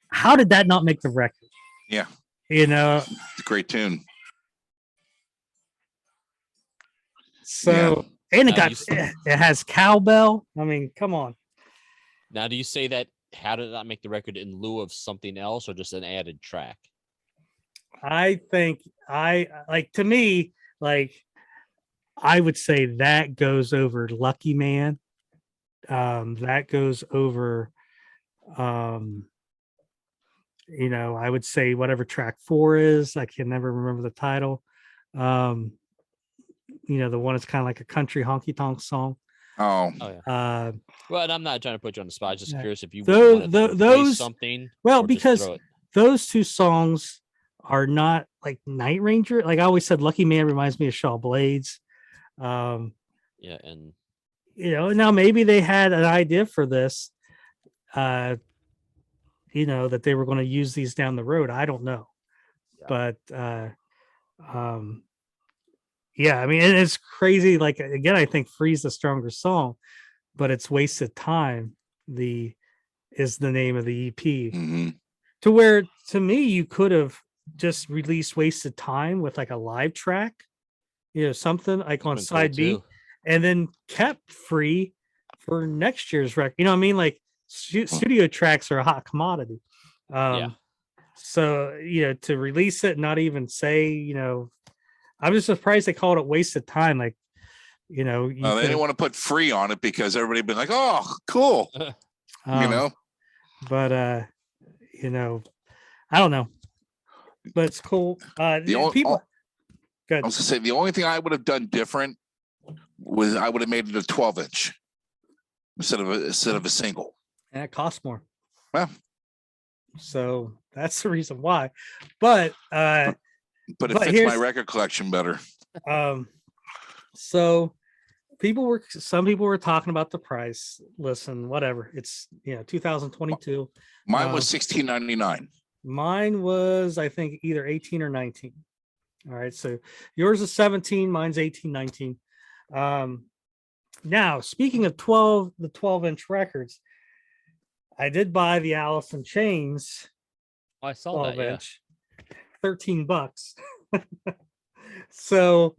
how did that not make the record? Yeah. You know, it's a great tune. So, and it has cowbell. I mean, come on. Now, do you say that, how did that make the record in lieu of something else or just an added track? I think to me, like, I would say that goes over Lucky Man. That goes over, you know, I would say whatever track 4 is. I can never remember the title. You know, the one that's kind of like a country honky tonk song. Oh yeah. Well, and I'm not trying to put you on the spot. I'm just curious if you those something. Well, because those two songs are not like Night Ranger. Like I always said, Lucky Man reminds me of Shaw Blades. Yeah, and you know, now maybe they had an idea for this. You know, that they were going to use these down the road. I don't know, but yeah, I mean, it's crazy. Like, again, I think Free's the stronger song, but it's Wasted Time. Is the name of the EP. Mm-hmm. To where, to me, you could have just released Wasted Time with like a live track, you know, something like on side B, and then kept Free for next year's record. You know what I mean? Like studio tracks are a hot commodity. So, you know, to release it, not even say, you know, I'm just surprised they called it Wasted Time. Like, you know, they didn't want to put Free on it because everybody been like, oh, cool. You know, but you know, I don't know, but it's cool. People, good. I was gonna say the only thing I would have done different was I would have made it a 12-inch instead of a single. And it costs more. Well, so that's the reason why. But it fits my record collection better. So some people were talking about the price. Listen, whatever. It's 2022. Mine was $16.99. Mine was, I think, either 18 or 19. All right. So yours is 17, mine's 18, 19. Now, speaking of 12-inch records, I did buy the Alice in Chains. I saw that, yeah. $13. So,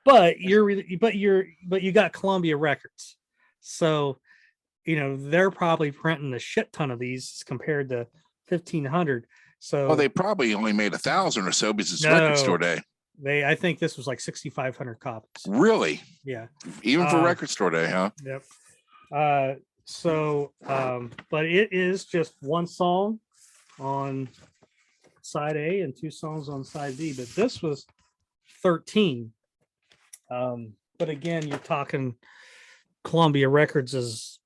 but you got Columbia Records. So, you know, they're probably printing a shit ton of these compared to 1,500. So they probably only made 1,000 or so because it's record store day. I think this was like 6,500 copies. Really? Yeah. Even for record store day, huh? Yep. So, but it is just one song on side A and 2 songs on side B, but this was 13. But again, you're talking Columbia Records has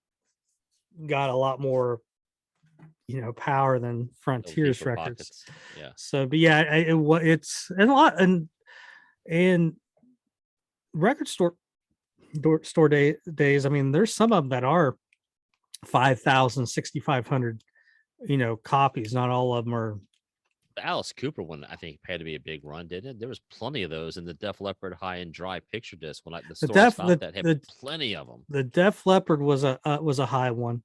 got a lot more, you know, power than Frontiers Records. Pockets. Yeah. So, but yeah, it's a lot, and record store days. I mean, there's some of them that are 5,000, 6,500, you know, copies. Not all of them are. The Alice Cooper one, I think, had to be a big run, didn't it? There was plenty of those in the Def Leppard High and Dry picture disc. When the store that had plenty of them. The Def Leppard was a high one.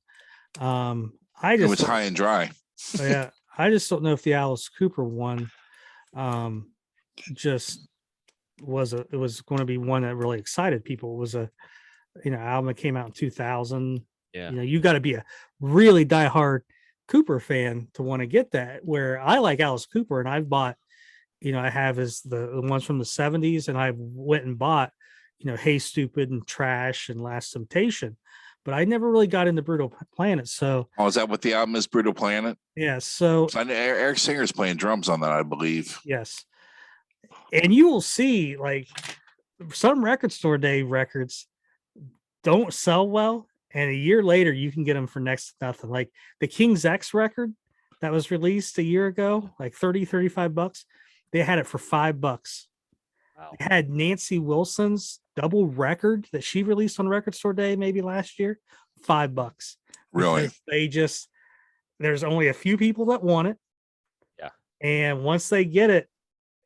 It was High and Dry. Yeah, I just don't know if the Alice Cooper one, just it was going to be one that really excited people. It was a, you know, album that came out in 2000. Yeah, you know, you got to be a really diehard Cooper fan to want to get that. Where I like Alice Cooper, and I've bought, you know, I have the ones from the 70s, and I went and bought, you know, Hey Stupid and Trash and Last Temptation, but I never really got into Brutal Planet. So, is that what the album is, Brutal Planet? Yeah. So Eric Singer's playing drums on that, I believe. Yes, and you will see, like, some record store day records don't sell well, and a year later you can get them for next to nothing. Like the King's X record that was released a year ago, like $35, they had it for $5. Wow. It had Nancy Wilson's double record that she released on Record Store Day, maybe last year, $5. Really? There's only a few people that want it. Yeah. And once they get it,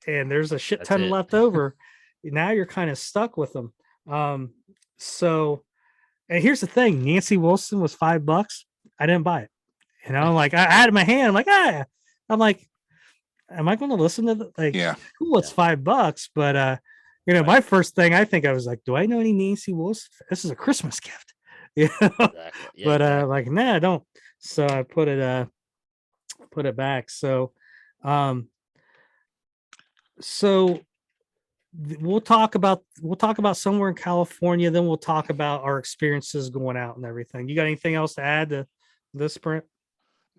and there's a shit ton left over, now you're kind of stuck with them. So, and here's the thing: Nancy Wilson was $5. I didn't buy it. And I'm like, I had it in my hand. I'm like, I'm like, am I going to listen to who it's $5? But my first thing I was like, do I know any Nancy Wilson? This is a Christmas gift. Exactly. Yeah, but like, nah, I don't. So I put it back. So we'll talk about somewhere in California, then we'll talk about our experiences going out and everything. You got anything else to add to this, Brent?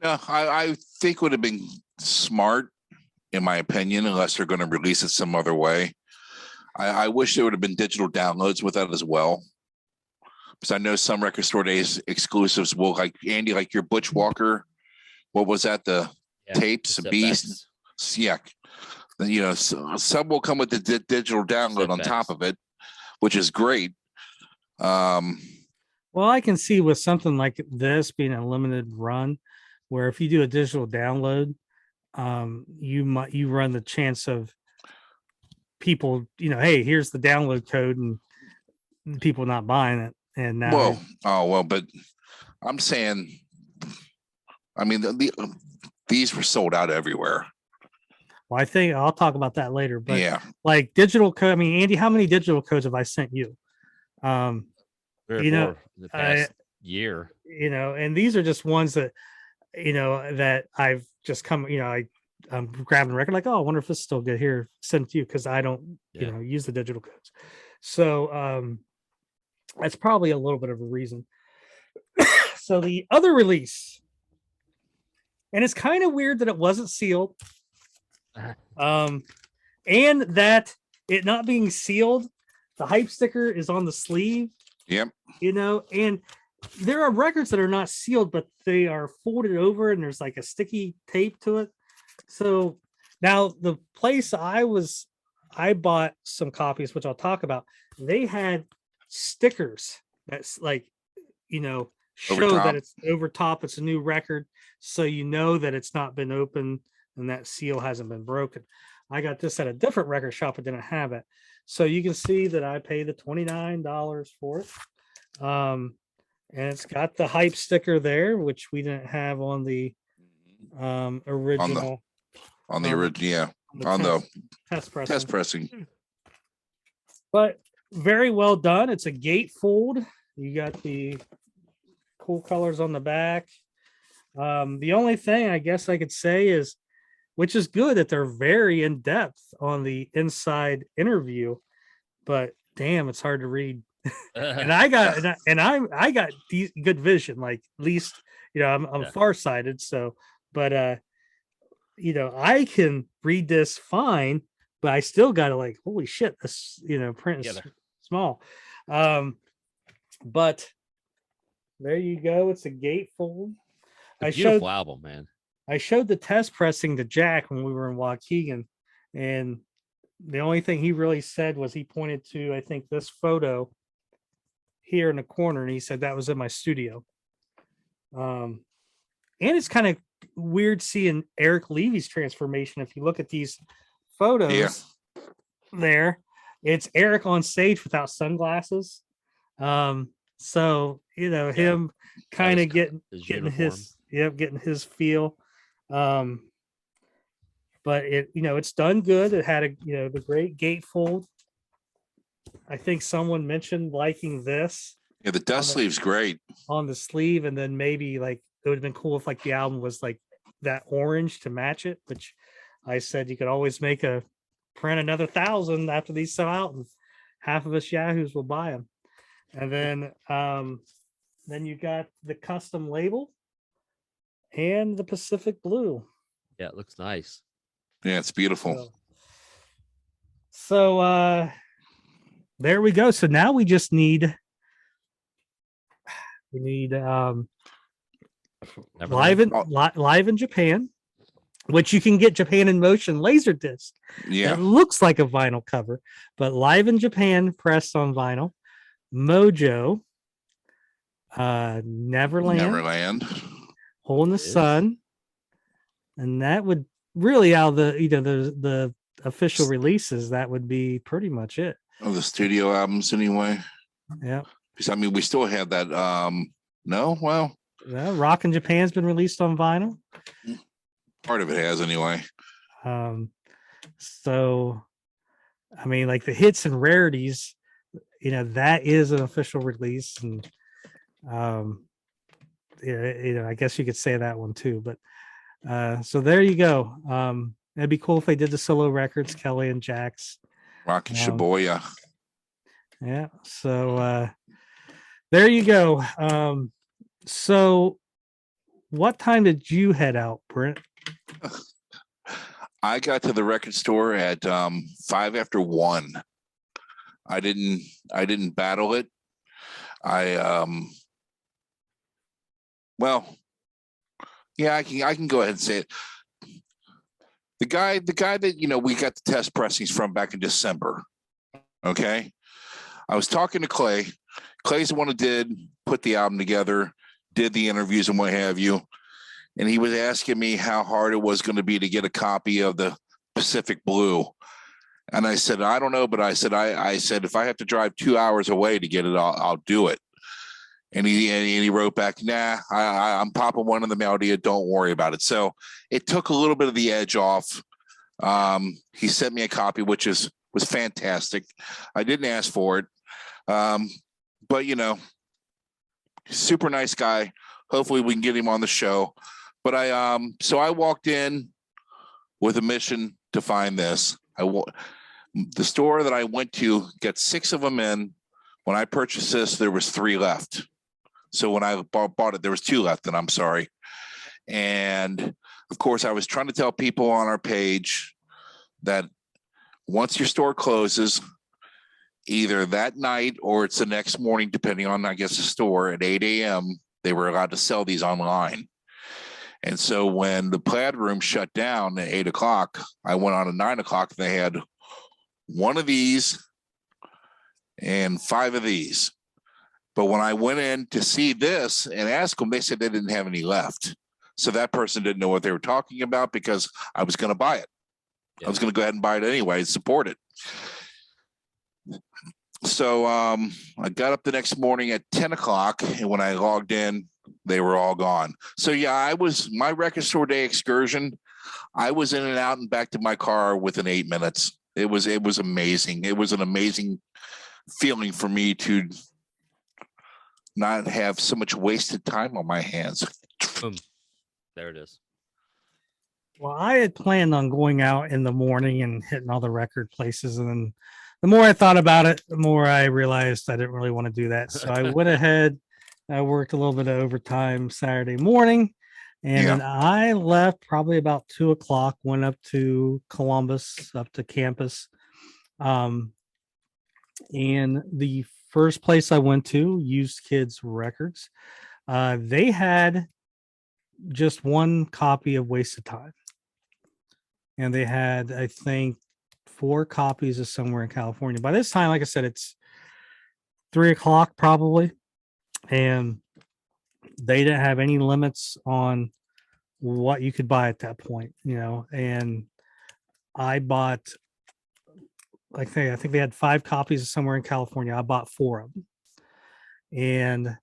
No, I think would have been smart, in my opinion, unless they're going to release it some other way. I wish there would have been digital downloads with that as well. Because I know some Record Store Days exclusives will, like Andy, like your Butch Walker, what was that? The tapes, Beast? Yeah. Some will come with the digital download on top of it, which is great. Well, I can see with something like this being a limited run, where if you do a digital download, you run the chance of people, hey, here's the download code, and people not buying it. And now, but I'm saying, I mean, these were sold out everywhere. Well, I think I'll talk about that later. But yeah, like digital code. I mean, Andy, how many digital codes have I sent you? 3 or 4 in the past year. And these are just ones that that I've just come. I'm grabbing a record like, oh, I wonder if this is still good. Here, send it to you, because I don't use the digital codes. So that's probably a little bit of a reason. So the other release, and it's kind of weird that it wasn't sealed. And that it not being sealed, the hype sticker is on the sleeve. Yep. And there are records that are not sealed, but they are folded over and there's like a sticky tape to it. So now the place I bought some copies, which I'll talk about, they had stickers that's like, show that it's over top, it's a new record, so that it's not been opened and that seal hasn't been broken. I got this at a different record shop, but didn't have it. So you can see that I paid the $29 for it. And it's got the hype sticker there, which we didn't have on the original. On the test pressing. But very well done. It's a gatefold. You got the cool colors on the back. The only thing I guess I could say is, which is good, that they're very in depth on the inside interview, but damn, it's hard to read. And I got I got good vision, like at least I'm farsighted, so but I can read this fine, but I still gotta like, holy shit, this print is small. But there you go. It's a gatefold. Beautiful album, man. I showed the test pressing to Jack when we were in Waukegan, and the only thing he really said was he pointed to, I think, this photo here in the corner, and he said that was in my studio. And it's kind of weird seeing Eric Levy's transformation. If you look at these photos there, it's Eric on stage without sunglasses. So him kind of getting his feel. But it's done good. It had the great gatefold. I think someone mentioned liking this. Yeah, the dust sleeve's great on the sleeve, and then maybe like it would have been cool if like the album was like that orange to match it, which I said you could always print another 1,000 after these sell out, and half of us yahoos will buy them. And then you got the custom label and the Pacific Blue. Yeah, it looks nice. Yeah, it's beautiful. So there we go. So now we just need live in Japan. which you can get Japan in Motion Laserdisc. Yeah. That looks like a vinyl cover, but live in Japan, pressed on vinyl. Mojo, Neverland, Hole in the Sun, and that would really, out of the official releases, that would be pretty much it. Oh, the studio albums anyway. Yeah. Because I mean, we still have that. No, well, Rockin' Japan's been released on vinyl. Part of it has anyway. So, I mean, like the hits and rarities, that is an official release, and I guess you could say that one too. But so there you go. It'd be cool if they did the solo records, Kelly and Jax, Rocky Shibuya. Yeah. So there you go. So what time did you head out, Brent? I got to the record store at 1:05. I didn't battle it. Well, yeah, I can go ahead and say it. The guy that we got the test pressings from back in December. Okay. I was talking to Clay. Clay's the one who put the album together, did the interviews and what have you. And he was asking me how hard it was going to be to get a copy of the Pacific Blue. And I said, I don't know, but I said, if I have to drive 2 hours away to get it, I'll do it. And he wrote back, nah, I'm popping one in the mail to you. Don't worry about it. So it took a little bit of the edge off. He sent me a copy, which was fantastic. I didn't ask for it. But super nice guy. Hopefully we can get him on the show. But so I walked in with a mission to find this. The store that I went to got 6 of them in. When I purchased this, there was 3 left. So when I bought it, there was 2 left, and I'm sorry. And of course, I was trying to tell people on our page that once your store closes, either that night or it's the next morning, depending on, I guess, the store, at 8 a.m., they were allowed to sell these online. And so when the plaid room shut down at 8 o'clock, I went on at 9 o'clock, and they had 1 of these and 5 of these. But when I went in to see this and ask them, they said they didn't have any left. So that person didn't know what they were talking about, because I was going to buy it. Yeah. I was going to go ahead and buy it anyway and support it. So I got up the next morning at 10 o'clock, and when I logged in, they were all gone. So yeah, my record store day excursion, I was in and out and back to my car within 8 minutes. It was amazing. It was an amazing feeling for me to not have so much wasted time on my hands. Boom. There it is. Well, I had planned on going out in the morning and hitting all the record places, and then the more I thought about it, the more I realized I didn't really want to do that. So I went ahead. I worked a little bit of overtime Saturday morning, and then I left probably about 2 o'clock, went up to Columbus, up to campus. And the first place I went to, Used Kids Records, they had just 1 copy of Wasted Time. And they had, I think, 4 copies of Somewhere in California. By this time, like I said, it's 3 o'clock probably. And they didn't have any limits on what you could buy at that point, and I bought, I think they had 5 copies of Somewhere in California. I bought 4 of them. And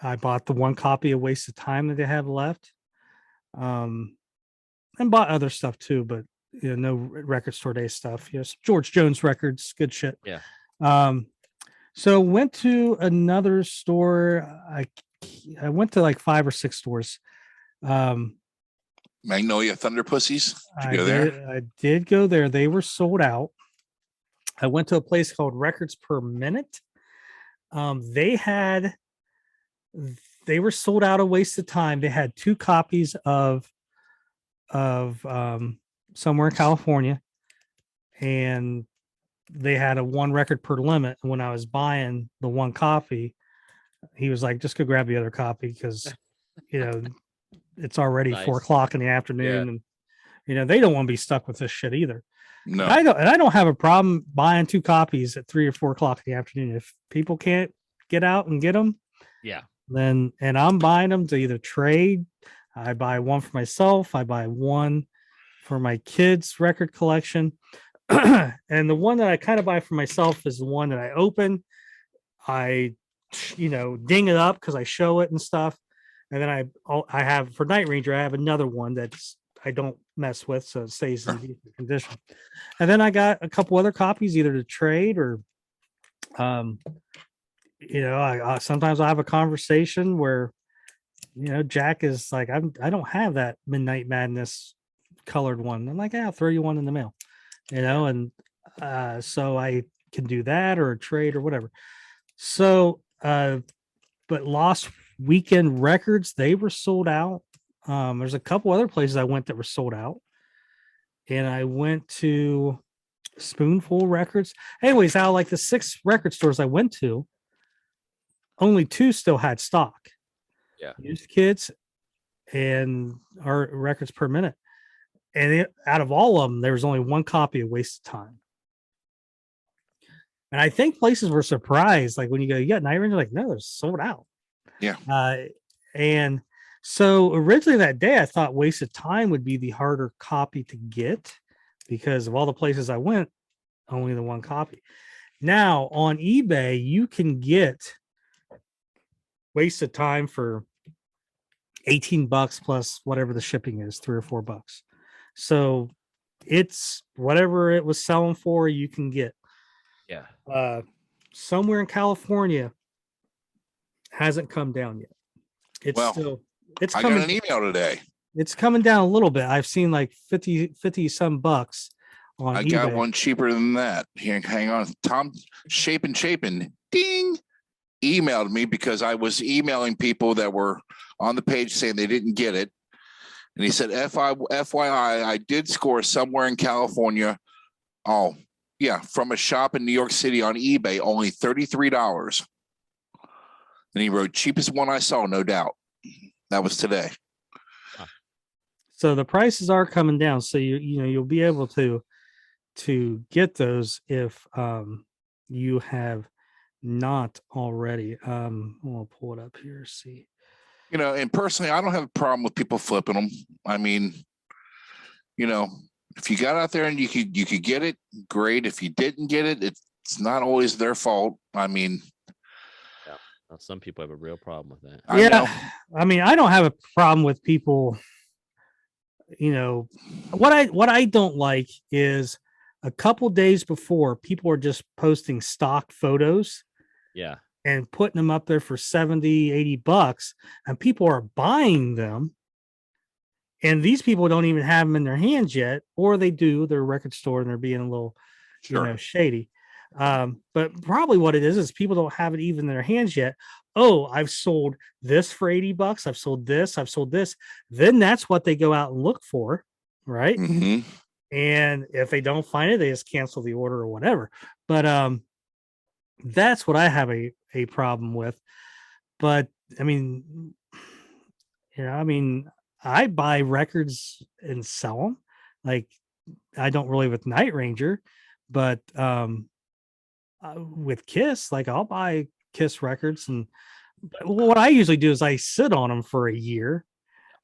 I bought the 1 copy of Wasted Time that they have left. And bought other stuff too, but no record store day stuff. Yes, George Jones records, good shit. Yeah. So went to another store. I went to like 5 or 6 stores. Magnolia Thunder Pussies. Did you go there? I did go there. They were sold out. I went to a place called Records Per Minute. They were sold out of Wasted Time. They had 2 copies of Somewhere in California, and they had a 1 record per limit. And when I was buying the 1 copy, he was like, just go grab the other copy, because it's already Nice. 4:00 in the afternoon, and they don't want to be stuck with this shit either. No, And I don't have a problem buying 2 copies at 3 or 4:00 in the afternoon. If people can't get out and get them, then I'm buying them to either trade. I buy one for myself. I buy one for my kids' record collection. And the one that I kind of buy for myself is the one that I open. I, ding it up because I show it and stuff. And then I have for Night Ranger, I have another one that's I don't mess with, so it stays in decent condition. And then I got a couple other copies either to trade or, I sometimes I have a conversation where, Jack is like, I don't have that Midnight Madness colored one. I'm like, I'll throw you one in the mail, and so I can do that or a trade or whatever. So, but Lost Weekend Records, they were sold out. There's a couple other places I went that were sold out, and I went to Spoonful Records. Anyways, out of like the 6 record stores I went to, only 2 still had stock. Yeah, Used Kids and our Records Per Minute. And out of all of them, there was only 1 copy of Wasted Time. And I think places were surprised, like when you go, you got Night Ranger, like, no, they're sold out. Yeah. And so originally that day, I thought Wasted Time would be the harder copy to get because of all the places I went, only the 1 copy. Now on eBay, you can get Wasted Time for $18 plus whatever the shipping is, $3 or $4. So it's whatever it was selling for, you can get. Yeah. Somewhere in California hasn't come down yet. It's I coming. got an email today. It's coming down a little bit. I've seen like 50 some bucks on I eBay. got one cheaper than that. Here, hang on. Tom Chapin, ding, emailed me because I was emailing people that were on the page saying they didn't get it. And he said, FYI, I did score somewhere in California. Oh, yeah, from a shop in New York City on eBay, only $33. And he wrote, cheapest one I saw, no doubt. That was today. So the prices are coming down. So you'll be able to get those if you have not already. I'll pull it up here, see. And personally, I don't have a problem with people flipping them. I mean, if you got out there and you could get it, great. If you didn't get it, it's not always their fault. I mean, some people have a real problem with that. I mean, I don't have a problem with people. What I don't like is a couple days before people are just posting stock photos. Yeah. And putting them up there for $70, $80, and people are buying them. And these people don't even have them in their hands yet, or they do. They're a record store and they're being a little, shady. But probably what it is people don't have it even in their hands yet. Oh, I've sold this for $80. I've sold this. I've sold this. Then that's what they go out and look for, right? Mm-hmm. And if they don't find it, they just cancel the order or whatever. But that's what I have a problem with. But I mean, I buy records and sell them. Like I don't really with Night Ranger, but with Kiss, like I'll buy Kiss records. And what I usually do is I sit on them for a year,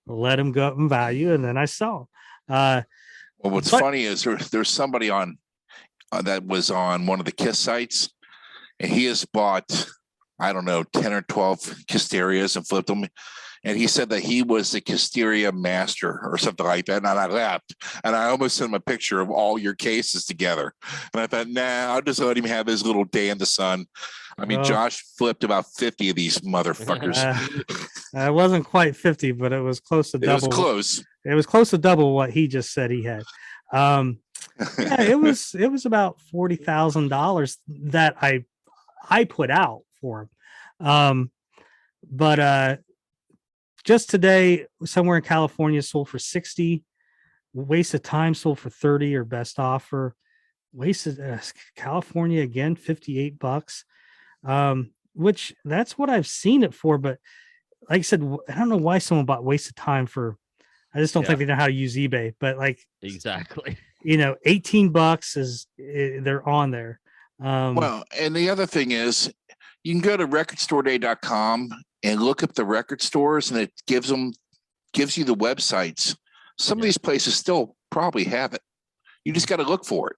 let them go up in value, and then I sell them. Well, what's funny is there's somebody on that was on one of the Kiss sites, and he has bought, I don't know, 10 or 12 Kisterias and flipped them. And he said that he was the Kisteria master or something like that. And I laughed. And I almost sent him a picture of all your cases together. And I thought, nah, I'll just let him have his little day in the sun. I mean, Josh flipped about 50 of these motherfuckers. It wasn't quite 50, but it was close to double. It was close. It was close to double what he just said he had. It was about $40,000 that I put out for him. But just today, somewhere in California, sold for 60. Wasted Time sold for 30 or best offer. Wasted California again, $58. Which that's what I've seen it for. But like I said, I don't know why someone bought Waste of Time for. I just don't think they know how to use eBay. But like exactly, $18 is they're on there. Well, and the other thing is, you can go to recordstoreday.com and look up the record stores, and it gives you the websites. Some of these places still probably have it. You just got to look for it.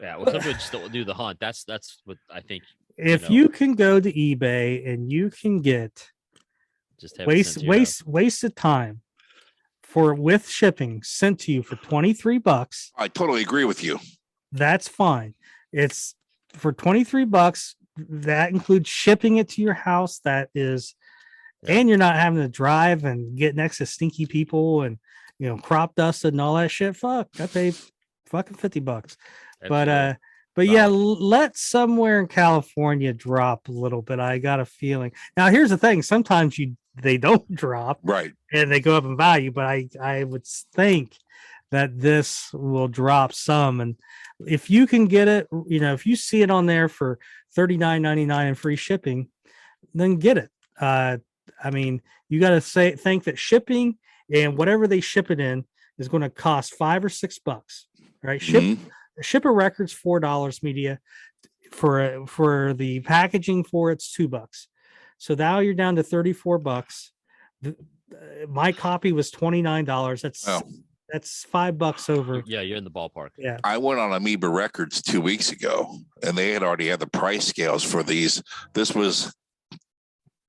Yeah, well, some would still do the hunt. That's what I think. If you can go to eBay and you can get just waste of time with shipping sent to you for $23. I totally agree with you. That's fine. It's for $23. That includes shipping it to your house. That is, and you're not having to drive and get next to stinky people and crop dust and all that shit. Fuck, I paid fucking $50. But yeah, let somewhere in California drop a little bit. I got a feeling. Now, here's the thing: sometimes they don't drop, right, and they go up in value. But I would think that this will drop some. And if you can get it, if you see it on there for $39.99 and free shipping, then get it. I mean, you got to think that shipping and whatever they ship it in is going to cost $5 or $6, right? Ship a record's $4 media for the packaging for it's $2. So now you're down to $34. My copy was $29. That's $5 over. Yeah, you're in the ballpark. Yeah. I went on Amoeba Records 2 weeks ago, and they had already had the price scales for these. This was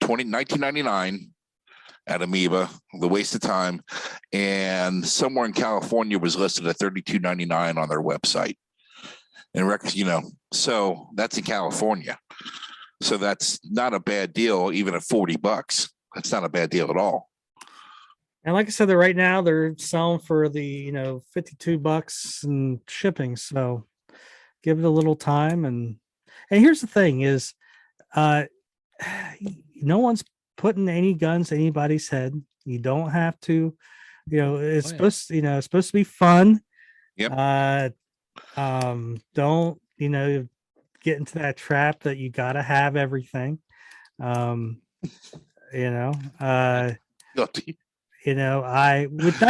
$19.99 at Amoeba, the Waste of Time, and somewhere in California was listed at $32.99 on their website. And records, so that's in California. So that's not a bad deal, even at $40. That's not a bad deal at all. And like I said, right now they're selling for the $52 and shipping. So give it a little time. And here's the thing: is no one's putting any guns to anybody's head. You don't have to. It's supposed to be fun. Yep. Don't get into that trap that you got to have everything. Guilty. With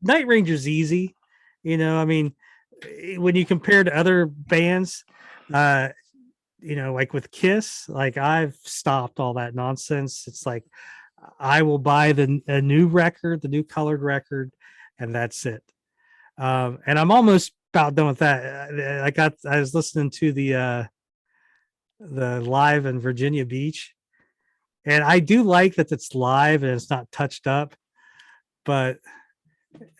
Night Ranger's easy. I mean, when you compare to other bands, like with Kiss, like I've stopped all that nonsense. It's like I will buy a new record, the new colored record, and that's it. And I'm almost about done with that. I was listening to the live in Virginia Beach, and I do like that it's live and it's not touched up, but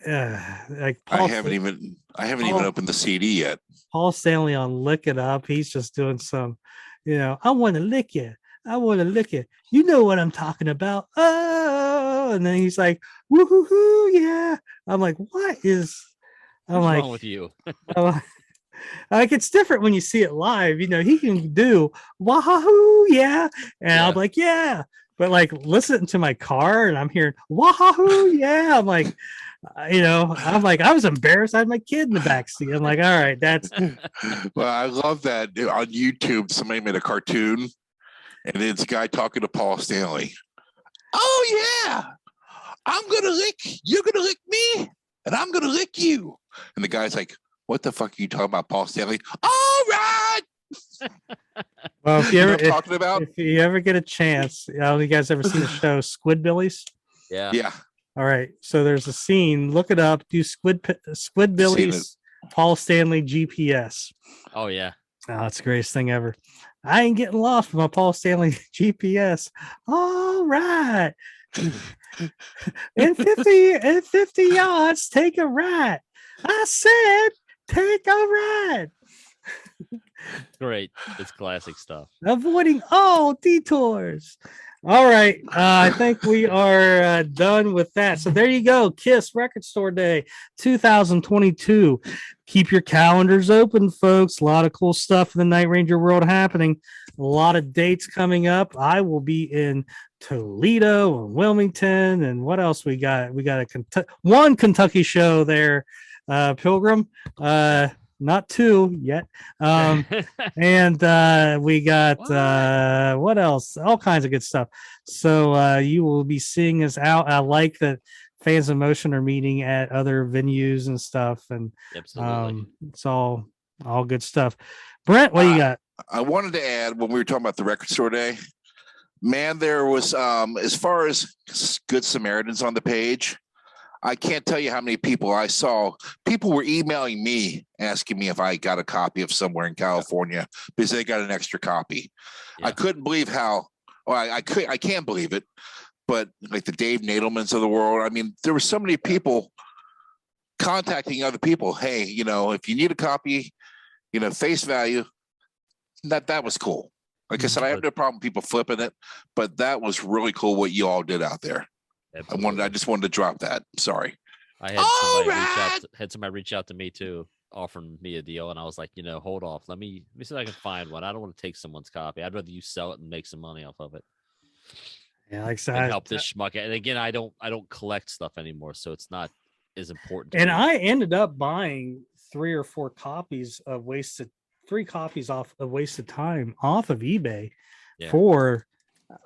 like I haven't even opened the CD yet. Paul Stanley on Lick It Up, he's just doing some, I want to lick you. I want to lick it. You know what I'm talking about. Oh, and then he's like, woohoo, yeah. I'm like, what's wrong with you? Like it's different when you see it live. He can do wahoo, yeah, and I'm like, yeah. But like listening to my car and I'm hearing wahoo, yeah. I'm like, I was embarrassed. I had my kid in the backseat. I'm like, all right, that's. Well, I love that on YouTube. Somebody made a cartoon, and it's a guy talking to Paul Stanley. Oh yeah, I'm gonna lick. You're gonna lick me, and I'm gonna lick you. And the guy's like, "What the fuck are you talking about, Paul Stanley?" All right. Well, if you ever get a chance, you guys ever seen the show Squidbillies? Yeah. Yeah. All right. So there's a scene. Look it up. Do Squidbillies Paul Stanley GPS. Oh yeah. Oh, that's the greatest thing ever. I ain't getting lost with my Paul Stanley GPS. All right. in 50 yards, take a right. I said, take a right. Great. It's classic stuff. Avoiding all detours. All right. I think we are done with that. So there you go. Kiss Record Store Day 2022. Keep your calendars open, folks. A lot of cool stuff in the Night Ranger world happening. A lot of dates coming up. I will be in Toledo and Wilmington. And what else we got? We got one Kentucky show there, Pilgrim. not 2 yet. And we got what else? All kinds of good stuff. So you will be seeing us out. I like that Fans in Motion are meeting at other venues and stuff, and Absolutely. it's all good stuff. Brent, what do you got? I wanted to add, when we were talking about the record store day, man, there was as far as Good Samaritans on the page, I can't tell you how many people I saw. People were emailing me asking me if I got a copy of Somewhere in California because they got an extra copy. Yeah. I couldn't believe how. Well, I can't believe it. But like the Dave Nadelmans of the world, I mean, there were so many people contacting other people. Hey, if you need a copy, face value. That was cool. Like I said, I have no problem with people flipping it, but that was really cool what you all did out there. Absolutely. I just wanted to drop that. Sorry. I had somebody reach out to me too, offering me a deal, and I was like, hold off. Let me see if I can find one. I don't want to take someone's copy. I'd rather you sell it and make some money off of it. Yeah, like I said, help this schmuck. And again, I don't collect stuff anymore, so it's not as important. And I ended up buying 3 or 4 copies of Wasted Time off of eBay for,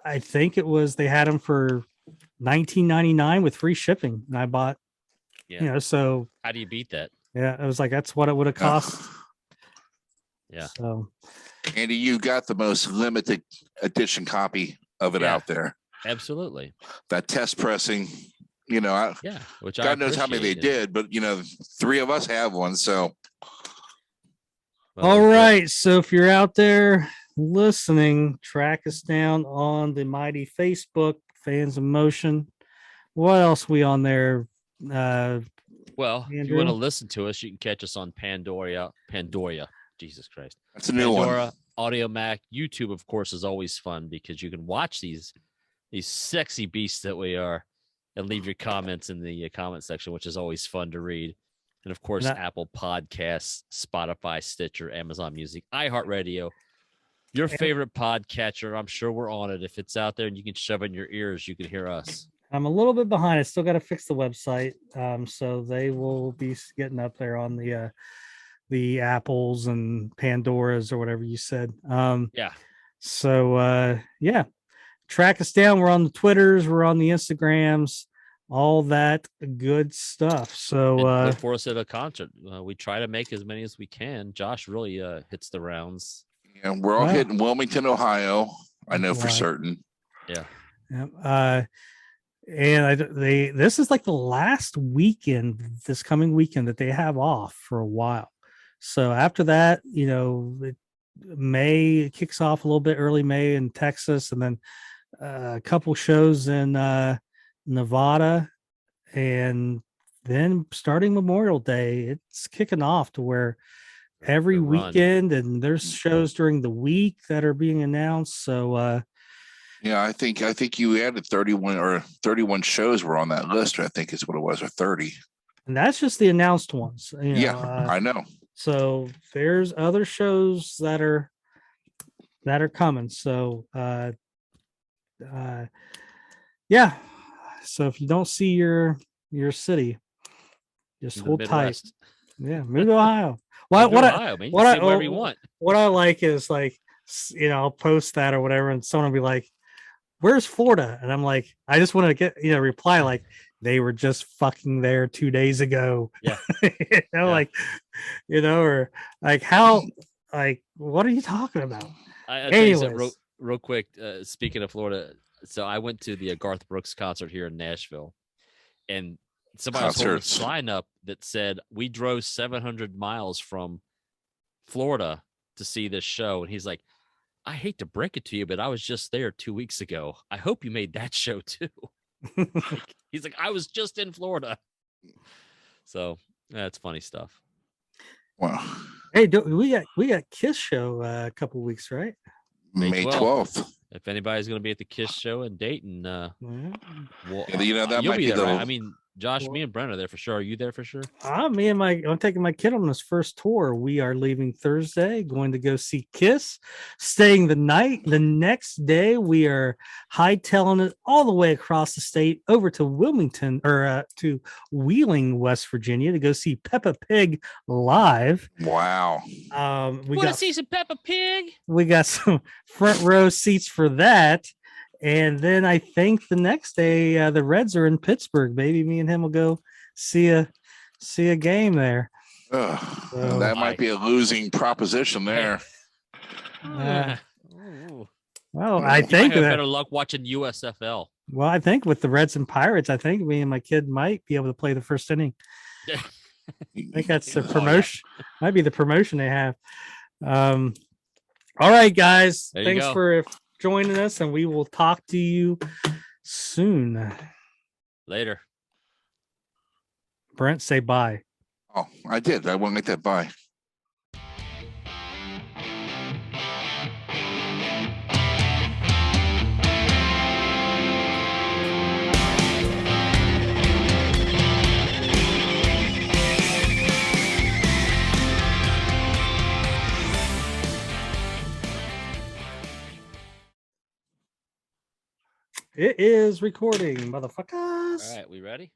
I think it was, they had them for $19.99 with free shipping, and I bought. So how do you beat that? Yeah, I was like, that's what it would have cost. Yeah. So, Andy, you got the most limited edition copy of it out there. Absolutely. That test pressing, which God knows how many they did, but 3 of us have one. So, all right. So if you're out there listening, track us down on the mighty Facebook, Fans in Motion. What else we on there? Well, if you want to listen to us, you can catch us on Pandora. Jesus Christ. That's a new one. Audio Mac. YouTube, of course, is always fun because you can watch these sexy beasts that we are and leave your comments in the comment section, which is always fun to read. And of course, Apple Podcasts, Spotify, Stitcher, Amazon Music, iHeartRadio, your favorite podcatcher. I'm sure we're on it. If it's out there and you can shove it in your ears, you can hear us. I'm a little bit behind. I still got to fix the website. So they will be getting up there on the Apples and Pandoras or whatever you said. So track us down. We're on the Twitters. We're on the Instagrams. All that good stuff. So look for us at a concert. We try to make as many as we can. Josh really hits the rounds. Yeah, we're all hitting Wilmington, Ohio. I know for certain. Yeah. And this is like the last weekend, this coming weekend, that they have off for a while. So after that, May kicks off a little bit, early May in Texas, and then a couple shows in Nevada, and then starting Memorial Day, it's kicking off to where every weekend, and there's shows during the week that are being announced. So I think you added 31 shows were on that list. I think is what it was, or 30. And that's just the announced ones. I know. So there's other shows that are coming. So so if you don't see your city, just hold tight. Yeah, move to Ohio. What I like is, like, I'll post that or whatever, and someone will be like, "Where's Florida?" And I'm like, I just want to get reply like, "They were just fucking there 2 days ago." Yeah. Like, or like, how, like, what are you talking about? Anyways, real quick. Speaking of Florida, so I went to the Garth Brooks concert here in Nashville, and somebody was holding a sign up that said, "We drove 700 miles from Florida to see this show," and he's like, "I hate to break it to you, but I was just there 2 weeks ago. I hope you made that show too." He's like, "I was just in Florida." So that's funny stuff. Wow. Hey, we got Kiss show a couple weeks, right? May 12th. If anybody's going to be at the Kiss show in Dayton, that might be there, right? I mean, Josh, me and Brent are there for sure. Are you there for sure? I'm taking my kid on this first tour. We are leaving Thursday, going to go see Kiss, staying the night. The next day, we are hightailing it all the way across the state over to Wilmington or to Wheeling, West Virginia, to go see Peppa Pig live. Wow. We want to see some Peppa Pig. We got some front row seats for that. And then I think the next day the Reds are in Pittsburgh. Maybe me and him will go see a game there. That might be a losing proposition there. Well, I think have better luck watching USFL. Well, I think with the Reds and Pirates, I think me and my kid might be able to play the first inning. I think that's the promotion. Might be the promotion they have. All right, guys. Thanks for joining us, and we will talk to you soon. Later. Brent, say bye. Oh, I did. I won't make that bye. It is recording, motherfuckers. All right, we ready?